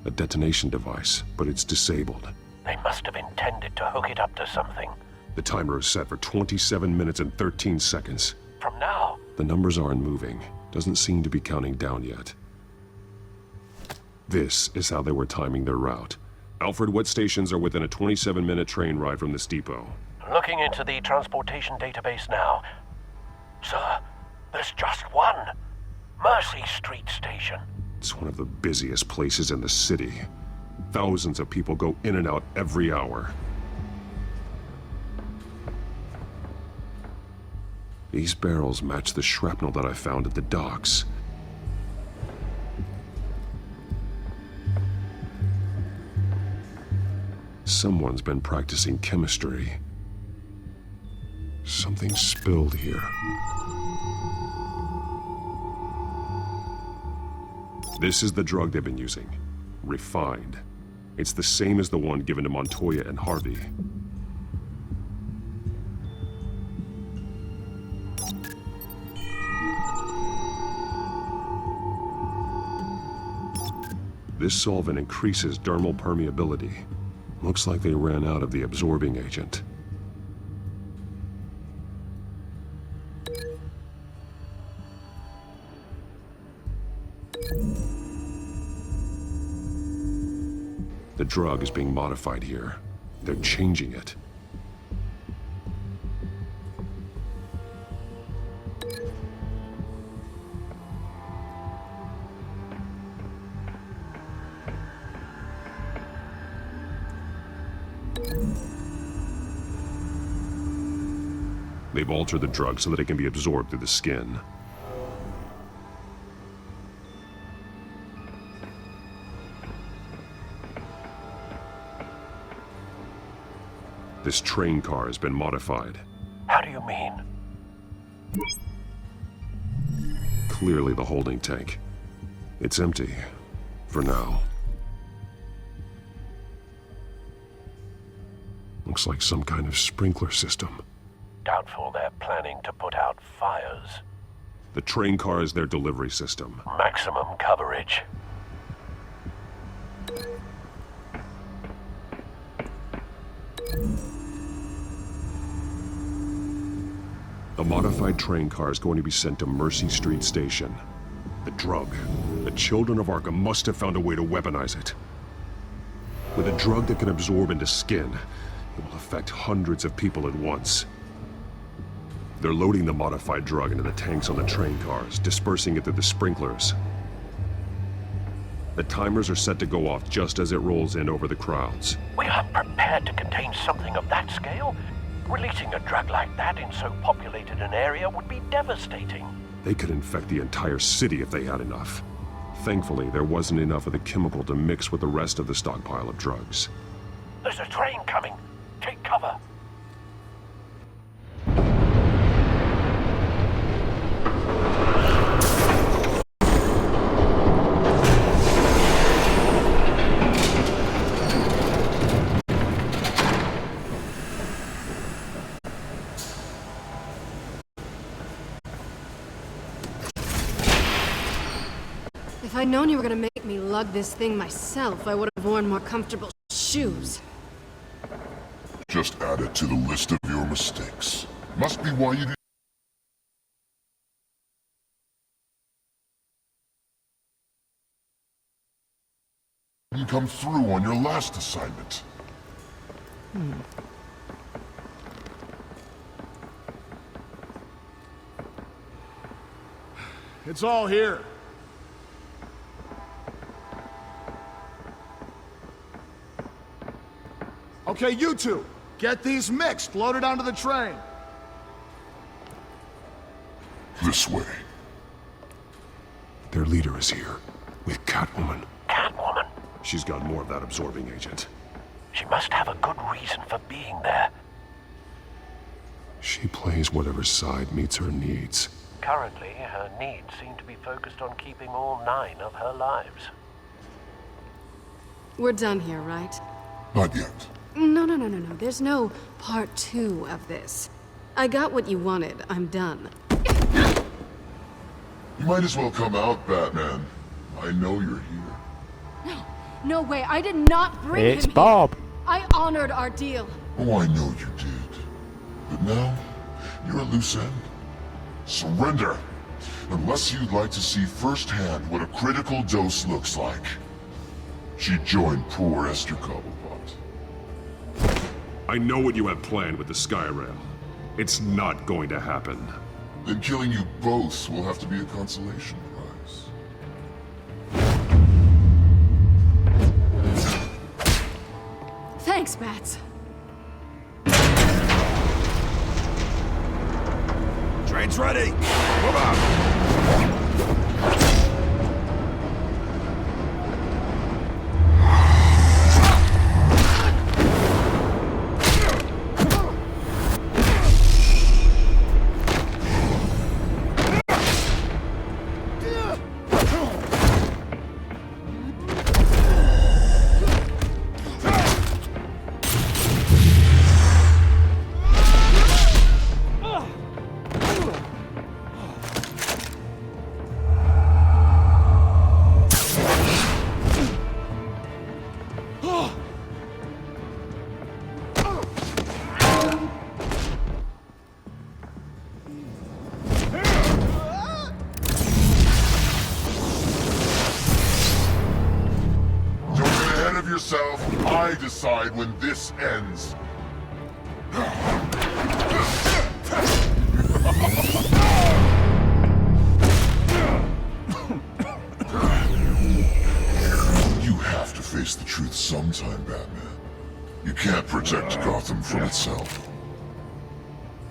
A detonation device, but it's disabled. They must have intended to hook it up to something. The timer is set for 27 minutes and 13 seconds. From now? The numbers aren't moving. Doesn't seem to be counting down yet. This is how they were timing their route. Alfred, what stations are within a 27-minute train ride from this depot? Looking into the transportation database now. Sir, there's just one. Mercy Street Station. It's one of the busiest places in the city. Thousands of people go in and out every hour. These barrels match the shrapnel that I found at the docks. Someone's been practicing chemistry. Something spilled here. This is the drug they've been using. Refined. It's the same as the one given to Montoya and Harvey. This solvent increases dermal permeability. Looks like they ran out of the absorbing agent. The drug is being modified here. They're changing it. They've altered the drug so that it can be absorbed through the skin. This train car has been modified. How do you mean? Clearly the holding tank. It's empty. For now. Looks like some kind of sprinkler system. Doubtful they're planning to put out fires. The train car is their delivery system. Maximum coverage. The modified train car is going to be sent to Mercy Street Station. The drug. The children of Arkham must have found a way to weaponize it. With a drug that can absorb into skin, it will affect hundreds of people at once. They're loading the modified drug into the tanks on the train cars, dispersing it through the sprinklers. The timers are set to go off just as it rolls in over the crowds. We aren't prepared to contain something of that scale. Releasing a drug like that in so populated an area would be devastating. They could infect the entire city if they had enough. Thankfully, there wasn't enough of the chemical to mix with the rest of the stockpile of drugs. There's a train coming. Take cover. If I'd known you were gonna make me lug this thing myself, I would have worn more comfortable shoes. Just add it to the list of your mistakes. Must be why you didn't come through on your last assignment. It's all here. Okay, you two, get these mixed, loaded onto the train. This way. Their leader is here, with Catwoman. Catwoman? She's got more of that absorbing agent. She must have a good reason for being there. She plays whatever side meets her needs. Currently, her needs seem to be focused on keeping all 9 of her lives. We're done here, right? Not yet. No. There's no part 2 of this. I got what you wanted. I'm done. You might as well come out, Batman. I know you're here. No way. I did not bring him It's here. Bob. I honored our deal. Oh, I know you did. But now, you're a loose end. Surrender! Unless you'd like to see firsthand what a critical dose looks like. She joined poor Esther Cobblepot. I know what you have planned with the Skyrail. It's not going to happen. Then killing you both will have to be a consolation prize. Thanks, Bats. Train's ready! Move out! I decide when this ends. You have to face the truth sometime, Batman. You can't protect Gotham from itself.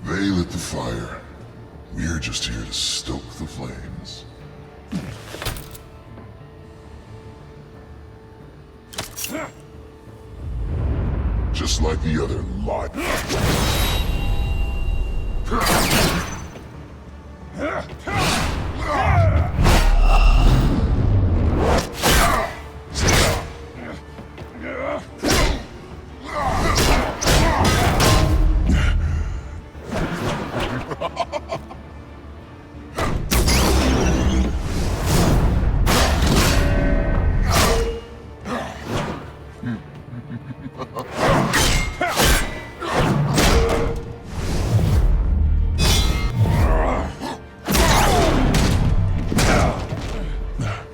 They lit the fire. We're just here to stoke the flames. Just like the other lot.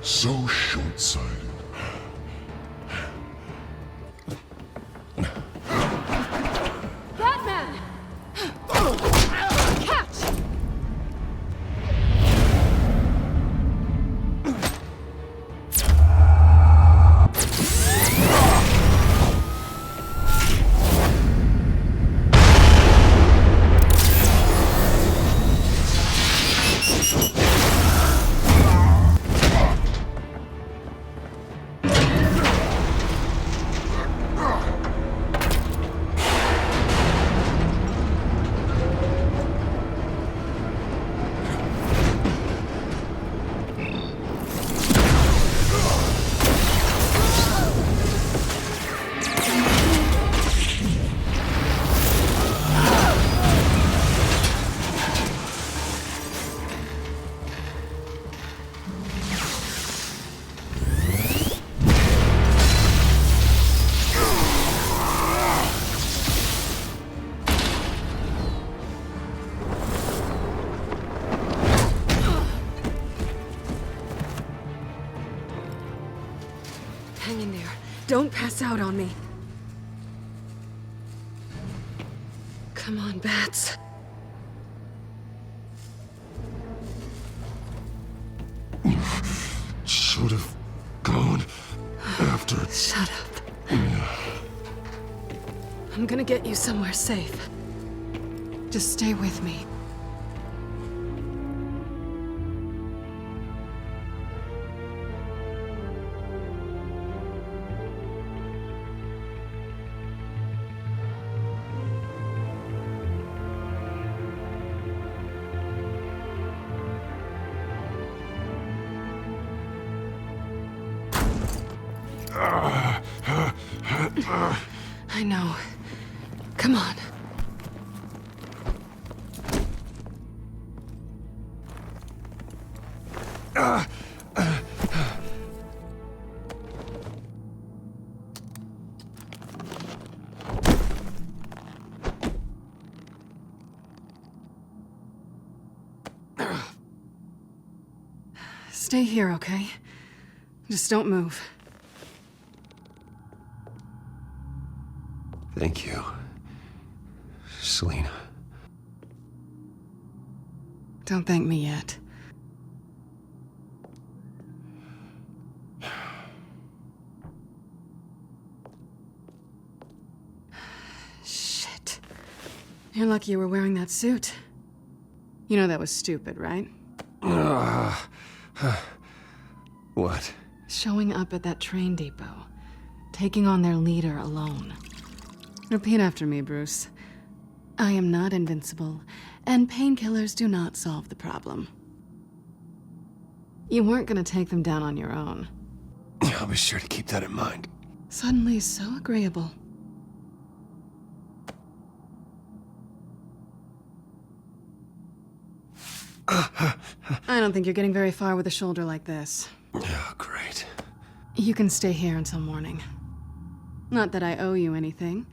So short-sighted. Batman! Catch! Hang in there. Don't pass out on me. Come on, Bats. Should have gone after. Shut up. I'm gonna get you somewhere safe. Just stay with me. I know. Come on. Stay here, okay? Just don't move. Thank you. Selina. Don't thank me yet. Shit. You're lucky you were wearing that suit. You know that was stupid, right? What? Showing up at that train depot. Taking on their leader alone. Repeat after me, Bruce. I am not invincible, and painkillers do not solve the problem. You weren't gonna take them down on your own. I'll be sure to keep that in mind. Suddenly so agreeable. I don't think you're getting very far with a shoulder like this. Oh, great. You can stay here until morning. Not that I owe you anything.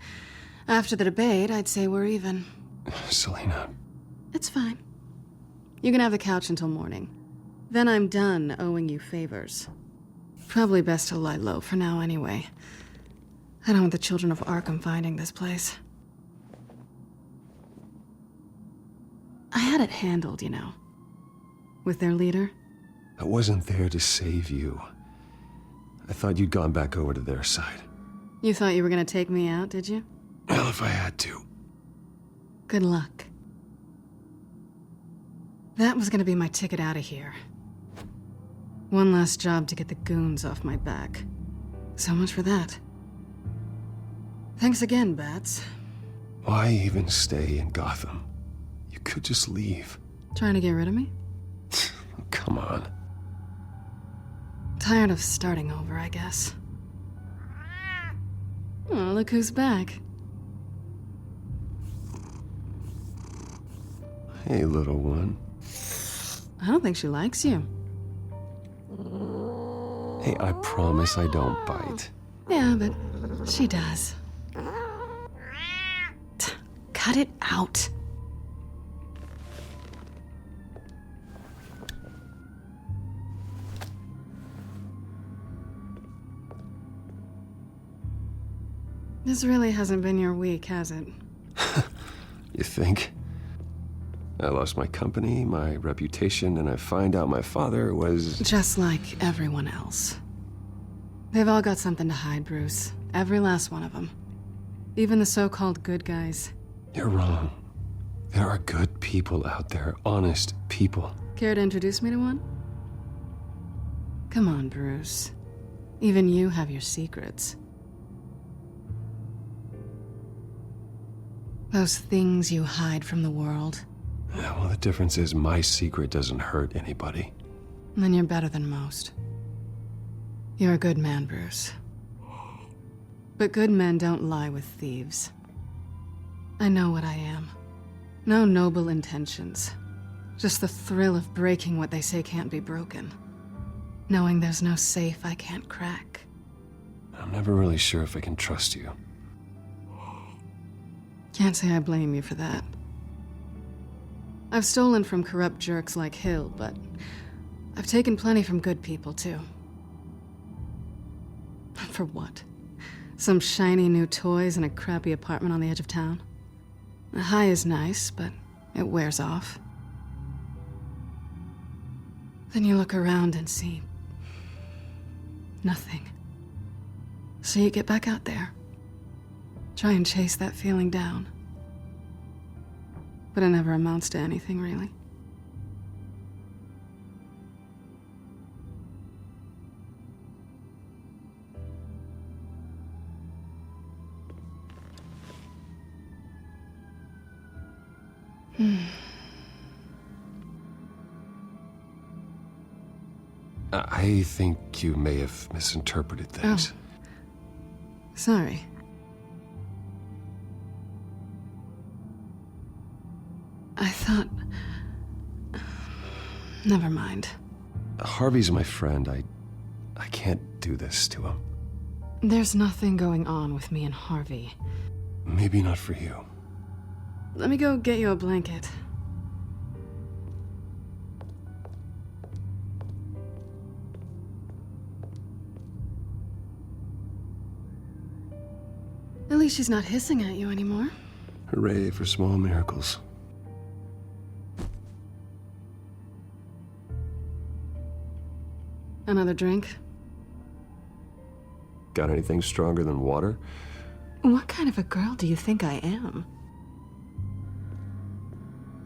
After the debate, I'd say we're even. Selina. It's fine. You can have the couch until morning. Then I'm done owing you favors. Probably best to lie low for now anyway. I don't want the children of Arkham finding this place. I had it handled, you know. With their leader. I wasn't there to save you. I thought you'd gone back over to their side. You thought you were gonna take me out, did you? Well, if I had to. Good luck. That was gonna be my ticket out of here. One last job to get the goons off my back. So much for that. Thanks again, Bats. Why even stay in Gotham? You could just leave. Trying to get rid of me? Come on. Tired of starting over, I guess. Oh, look who's back. Hey, little one. I don't think she likes you. Hey, I promise I don't bite. Yeah, but she does. Cut it out. This really hasn't been your week, has it? You think? I lost my company, my reputation, and I find out my father was... Just like everyone else. They've all got something to hide, Bruce. Every last one of them. Even the so-called good guys. You're wrong. There are good people out there, honest people. Care to introduce me to one? Come on, Bruce. Even you have your secrets. Those things you hide from the world. Yeah, well, the difference is my secret doesn't hurt anybody. Then you're better than most. You're a good man, Bruce. But good men don't lie with thieves. I know what I am. No noble intentions. Just the thrill of breaking what they say can't be broken. Knowing there's no safe I can't crack. I'm never really sure if I can trust you. Can't say I blame you for that. I've stolen from corrupt jerks like Hill, but I've taken plenty from good people, too. For what? Some shiny new toys and a crappy apartment on the edge of town? The high is nice, but it wears off. Then you look around and see... nothing. So you get back out there. Try and chase that feeling down. But it never amounts to anything, really. I think you may have misinterpreted things. Oh. Sorry. I thought... Never mind. Harvey's my friend. I can't do this to him. There's nothing going on with me and Harvey. Maybe not for you. Let me go get you a blanket. At least she's not hissing at you anymore. Hooray for small miracles. Another drink? Got anything stronger than water? What kind of a girl do you think I am?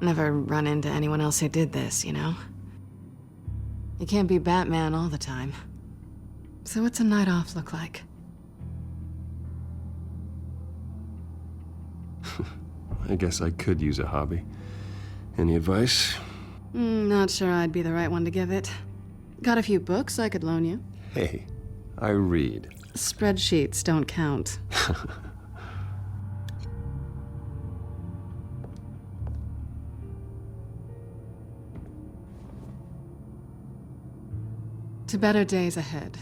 Never run into anyone else who did this, you know? You can't be Batman all the time. So what's a night off look like? I guess I could use a hobby. Any advice? Not sure I'd be the right one to give it. Got a few books I could loan you. Hey, I read. Spreadsheets don't count. To better days ahead.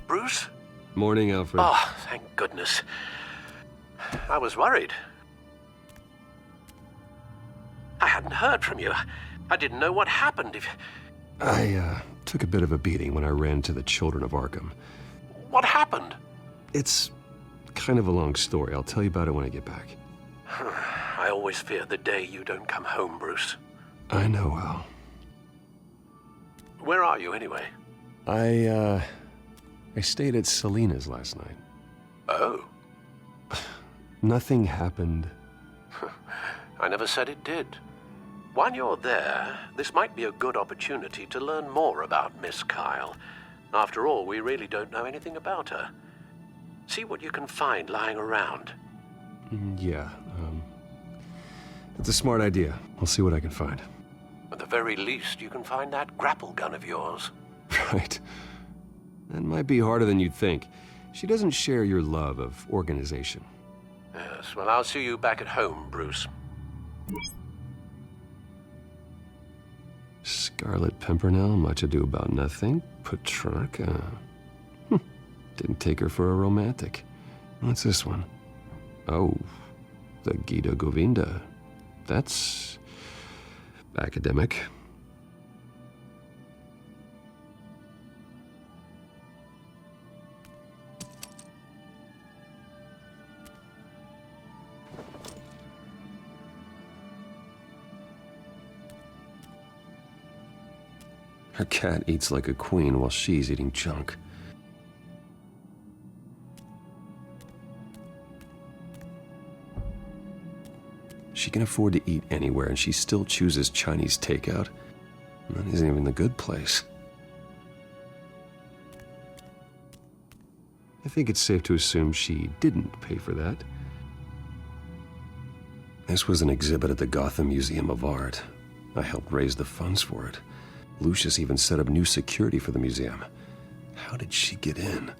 Bruce? Morning, Alfred. Oh, thank goodness. I was worried. I hadn't heard from you. I didn't know what happened. I took a bit of a beating when I ran into the Children of Arkham. What happened? It's kind of a long story. I'll tell you about it when I get back. I always fear the day you don't come home, Bruce. I know, Al. Where are you, anyway? I stayed at Selina's last night. Oh. Nothing happened. I never said it did. While you're there, this might be a good opportunity to learn more about Miss Kyle. After all, we really don't know anything about her. See what you can find lying around. Yeah, it's a smart idea. I'll see what I can find. At the very least, you can find that grapple gun of yours. Right. That might be harder than you'd think. She doesn't share your love of organization. Yes, well, I'll see you back at home, Bruce. Scarlet Pimpernel, much ado about nothing. Petrarca. Didn't take her for a romantic. What's this one? Oh, the Gita Govinda. That's academic. Her cat eats like a queen while she's eating junk. She can afford to eat anywhere, and she still chooses Chinese takeout. That isn't even the good place. I think it's safe to assume she didn't pay for that. This was an exhibit at the Gotham Museum of Art. I helped raise the funds for it. Lucius even set up new security for the museum. How did she get in?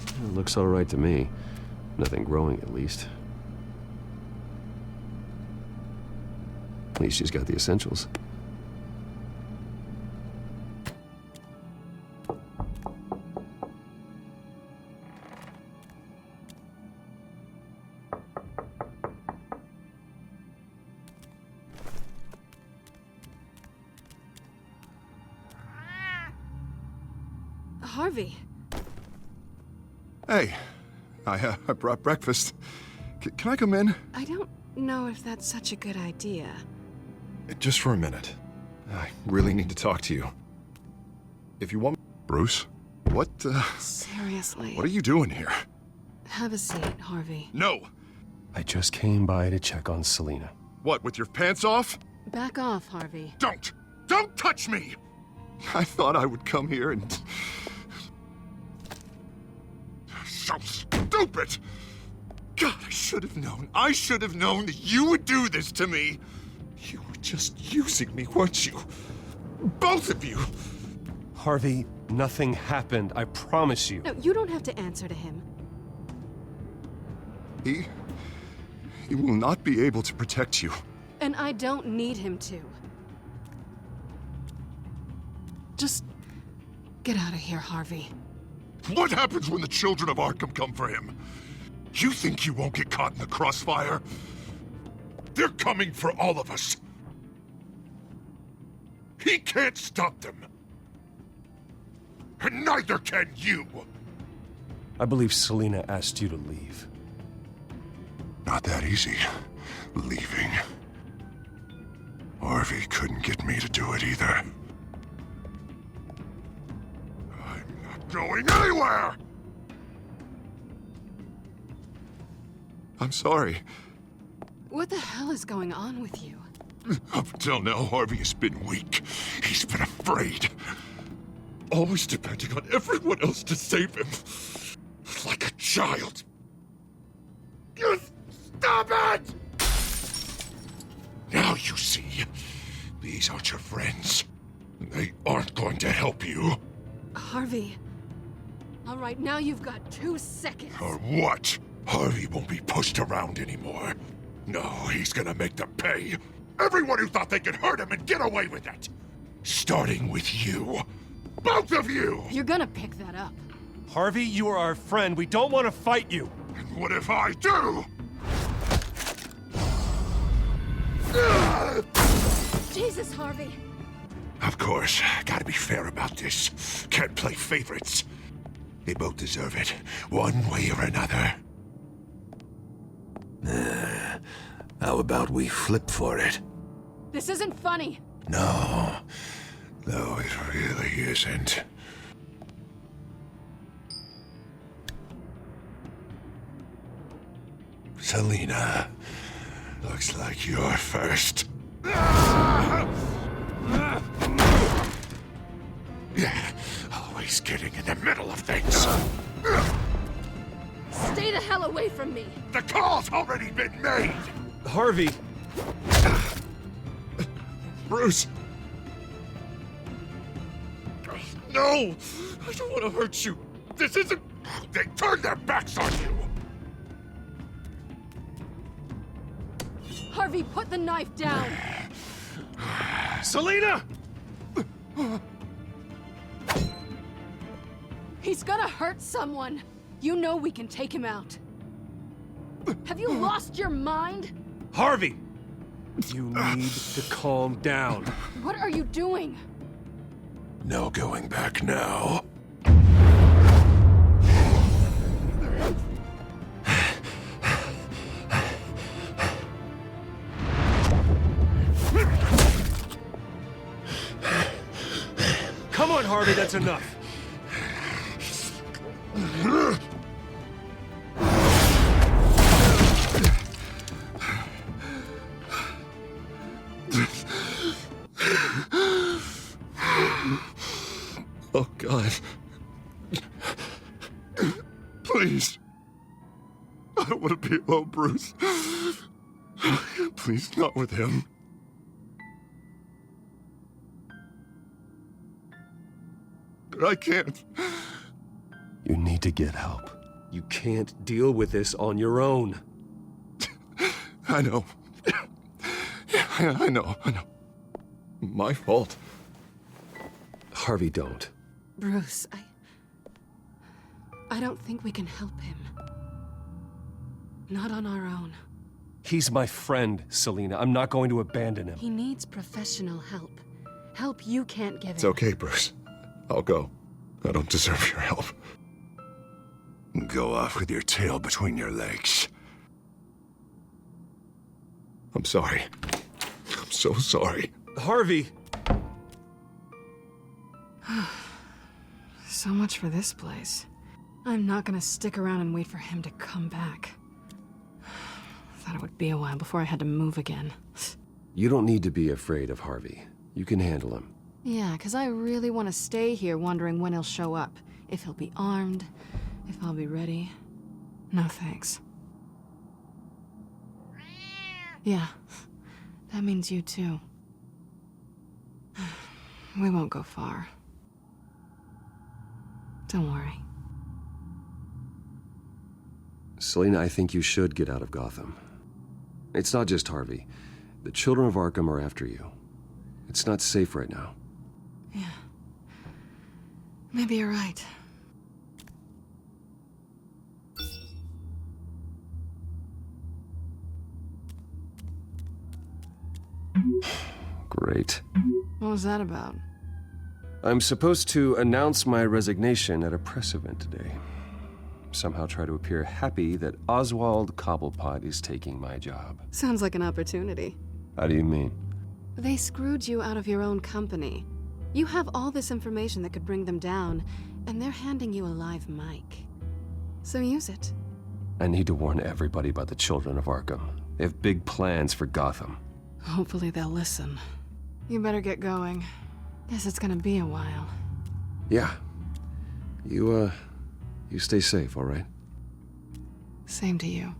It looks all right to me. Nothing growing, at least. At least she's got the essentials. Harvey. Hey, I brought breakfast. Can I come in? I don't know if that's such a good idea. Just for a minute. I really need to talk to you. If you want... Bruce? What, Seriously. What are you doing here? Have a seat, Harvey. No! I just came by to check on Selina. What, with your pants off? Back off, Harvey. Don't! Don't touch me! I thought I would come here and... So stupid! God, I should have known. I should have known that you would do this to me. You were just using me, weren't you? Both of you! Harvey, nothing happened, I promise you. No, you don't have to answer to him. He will not be able to protect you. And I don't need him to. Just get out of here, Harvey. What happens when the children of Arkham come for him? You think you won't get caught in the crossfire? They're coming for all of us. He can't stop them. And neither can you. I believe Selina asked you to leave. Not that easy, leaving. Harvey couldn't get me to do it either. I'm not going anywhere! I'm sorry. What the hell is going on with you? Up until now, Harvey has been weak. He's been afraid. Always depending on everyone else to save him. Like a child. You stop it! Now you see, these aren't your friends. They aren't going to help you. Harvey. All right, now you've got 2 seconds. Or what? Harvey won't be pushed around anymore. No, he's gonna make them pay. Everyone who thought they could hurt him and get away with it. Starting with you. Both of you! You're gonna pick that up. Harvey, you are our friend. We don't want to fight you. And what if I do? Jesus, Harvey. Of course, gotta be fair about this. Can't play favorites. They both deserve it, one way or another. How about we flip for it? This isn't funny. No, it really isn't. Selina, looks like you're first. Yeah, always getting in the middle of things. Stay the hell away from me. The call's already been made. Harvey. Bruce. No, I don't want to hurt you. This isn't... They turned their backs on you. Harvey, put the knife down. Selina! He's gonna hurt someone. You know we can take him out. Have you lost your mind? Harvey! You need to calm down. What are you doing? No going back now. Come on, Harvey, that's enough. Oh, God. Please. I don't want to be alone, Bruce. Please, not with him. I can't. You need to get help. You can't deal with this on your own. I know. Yeah, I know. My fault. Harvey, don't. Bruce, I don't think we can help him. Not on our own. He's my friend, Selina. I'm not going to abandon him. He needs professional help. Help you can't give him. It's okay, Bruce. I'll go. I don't deserve your help. Go off with your tail between your legs. I'm sorry. I'm so sorry. Harvey! So much for this place. I'm not gonna stick around and wait for him to come back. Thought it would be a while before I had to move again. You don't need to be afraid of Harvey. You can handle him. Yeah, 'cause I really want to stay here wondering when he'll show up. If he'll be armed, if I'll be ready. No thanks. Yeah, that means you too. We won't go far. Don't worry. Selina, I think you should get out of Gotham. It's not just Harvey. The children of Arkham are after you. It's not safe right now. Yeah. Maybe you're right. Great. What was that about? I'm supposed to announce my resignation at a press event today. Somehow try to appear happy that Oswald Cobblepot is taking my job. Sounds like an opportunity. How do you mean? They screwed you out of your own company. You have all this information that could bring them down, and they're handing you a live mic. So use it. I need to warn everybody about the children of Arkham. They have big plans for Gotham. Hopefully they'll listen. You better get going. Guess it's gonna be a while. Yeah. You stay safe, all right? Same to you.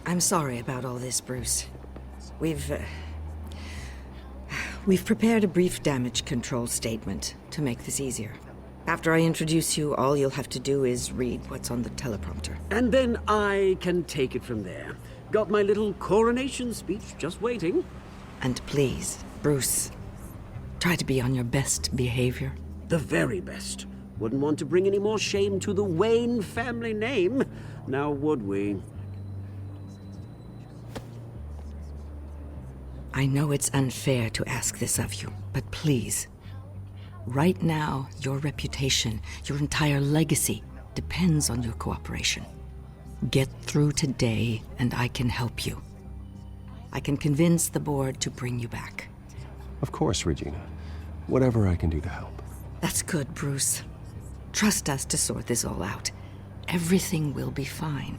I'm sorry about all this, Bruce. We've prepared a brief damage control statement to make this easier. After I introduce you, all you'll have to do is read what's on the teleprompter. And then I can take it from there. Got my little coronation speech just waiting. And please, Bruce, try to be on your best behavior. The very best. Wouldn't want to bring any more shame to the Wayne family name, now would we? I know it's unfair to ask this of you, but please, right now, your reputation, your entire legacy, depends on your cooperation. Get through today, and I can help you. I can convince the board to bring you back. Of course, Regina. Whatever I can do to help. That's good, Bruce. Trust us to sort this all out. Everything will be fine.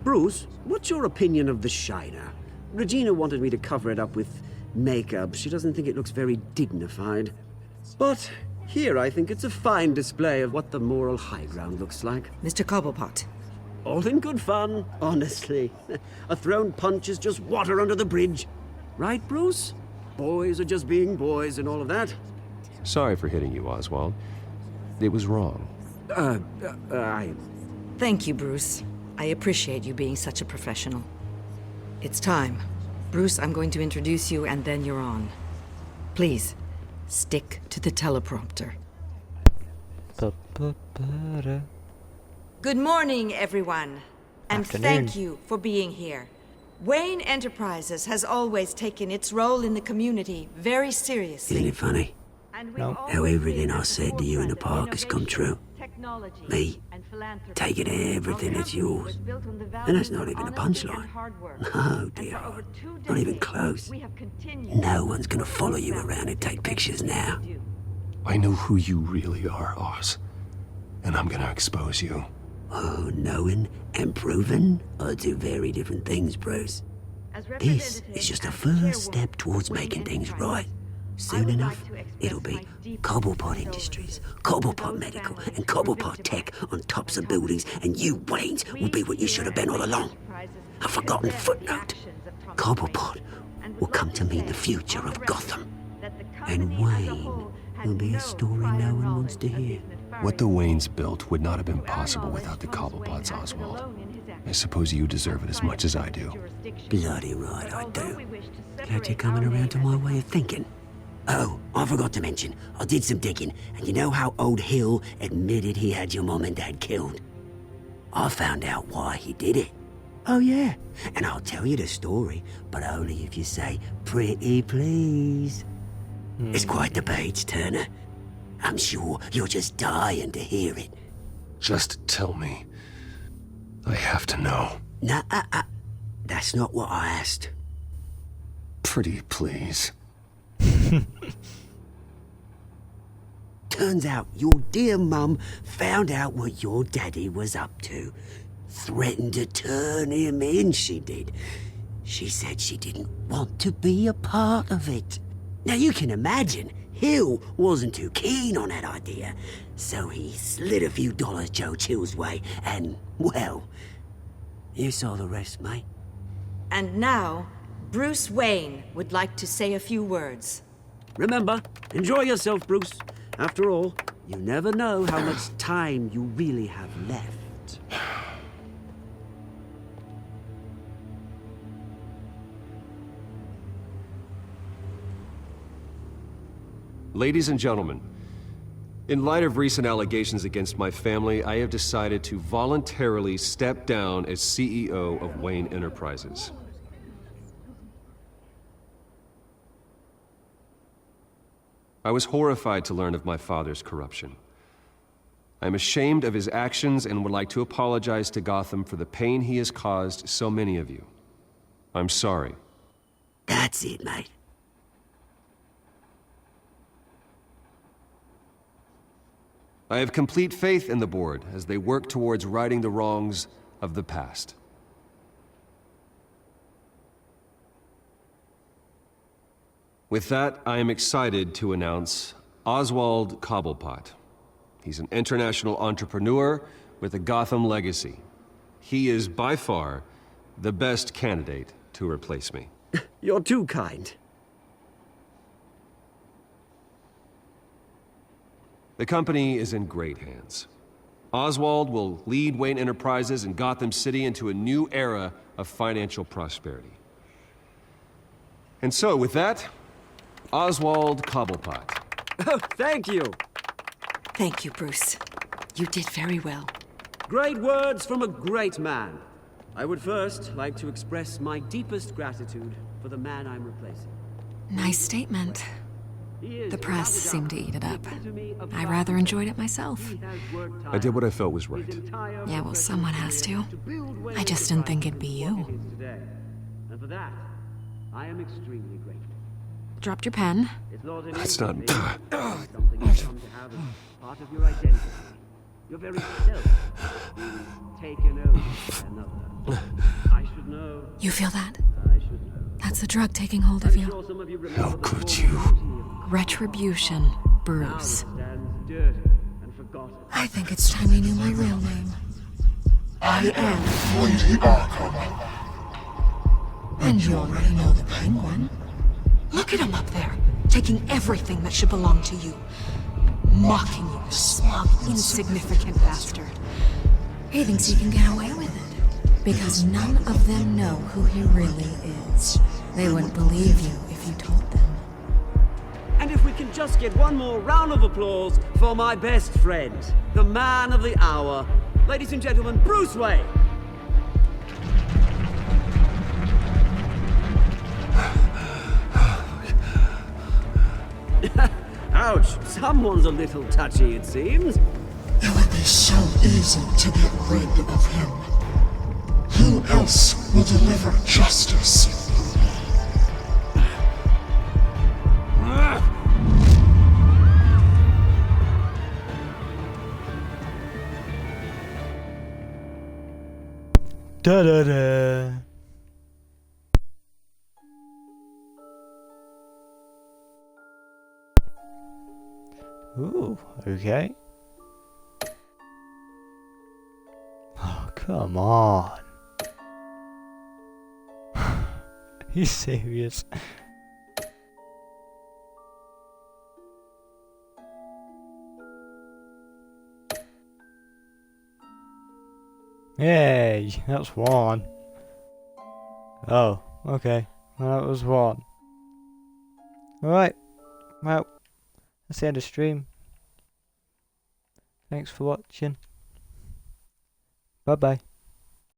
Bruce, what's your opinion of the Shiner? Regina wanted me to cover it up with makeup. She doesn't think it looks very dignified. But here I think it's a fine display of what the moral high ground looks like. Mr. Cobblepot. All in good fun, honestly. A thrown punch is just water under the bridge. Right, Bruce? Boys are just being boys and all of that. Sorry for hitting you, Oswald. It was wrong. Thank you, Bruce. I appreciate you being such a professional. It's time. Bruce, I'm going to introduce you, and then you're on. Please, stick to the teleprompter. Good morning, everyone. And thank you for being here. Wayne Enterprises has always taken its role in the community very seriously. Isn't it funny? No. How everything I said to you in the park has come true. Me, taking everything that's yours. And that's not even a punchline. No, dear. Not even close. No one's gonna follow you around and take pictures now. I know who you really are, Oz. And I'm gonna expose you. Oh, knowing and proving are two very different things, Bruce. This is just a first step towards making things right. Soon enough, it'll be Cobblepot Industries, Cobblepot Medical, and Cobblepot Tech on tops of buildings, and you, Waynes, will be what you should have been all along. A forgotten footnote. Cobblepot will come to mean the future of Gotham. And Wayne will be a story no one wants to hear. What the Waynes built would not have been possible without the Cobblepots, Oswald. I suppose you deserve it as much as I do. Bloody right I do. Glad you're coming around to my way of thinking. Oh, I forgot to mention, I did some digging, and you know how old Hill admitted he had your mom and dad killed? I found out why he did it. Oh yeah, and I'll tell you the story, but only if you say, pretty please. It's quite the page, Turner. I'm sure you're just dying to hear it. Just tell me. I have to know. Nah, that's not what I asked. Pretty please. Turns out your dear mum found out what your daddy was up to. Threatened to turn him in, she did. She said she didn't want to be a part of it. Now you can imagine, Hill wasn't too keen on that idea, so he slid a few dollars Joe Chill's way, and, well, you saw the rest, mate. And now, Bruce Wayne would like to say a few words. Remember, enjoy yourself, Bruce. After all, you never know how much time you really have left. Ladies and gentlemen, in light of recent allegations against my family, I have decided to voluntarily step down as CEO of Wayne Enterprises. I was horrified to learn of my father's corruption. I am ashamed of his actions and would like to apologize to Gotham for the pain he has caused so many of you. I'm sorry. That's it, mate. I have complete faith in the board as they work towards righting the wrongs of the past. With that, I am excited to announce Oswald Cobblepot. He's an international entrepreneur with a Gotham legacy. He is by far the best candidate to replace me. You're too kind. The company is in great hands. Oswald will lead Wayne Enterprises and Gotham City into a new era of financial prosperity. And so, with that, Oswald Cobblepot. Oh, thank you. Thank you, Bruce. You did very well. Great words from a great man. I would first like to express my deepest gratitude for the man I'm replacing. Nice statement. The press seemed to eat it up. I rather enjoyed it myself. I did what I felt was right. Yeah, well, someone has to. I just didn't think it'd be you. And for that, I am extremely grateful. Dropped your pen. That's not... Something you come to have as part of your identity. Your very self being taken over by another. I should know. You feel that? I should know. That's the drug taking hold of you. How could you? Retribution, Bruce. I think it's time you knew my real name. I am Lady Arkham. And you already know the Penguin. Look at him up there, taking everything that should belong to you. Mocking you, smug, insignificant bastard. He thinks he can get away with it. Because none of them know who he really is. They wouldn't believe you if you told them. And if we can just get one more round of applause for my best friend, the man of the hour, ladies and gentlemen, Bruce Wayne. Ouch, someone's a little touchy, it seems. It would be so easy to get rid of him. Who else will deliver justice? Da-da-da. Ooh, okay. Oh, come on. You serious? Yay, that's one. Oh, okay. Well, that was one. Alright. Well, that's the end of stream. Thanks for watching. Bye bye.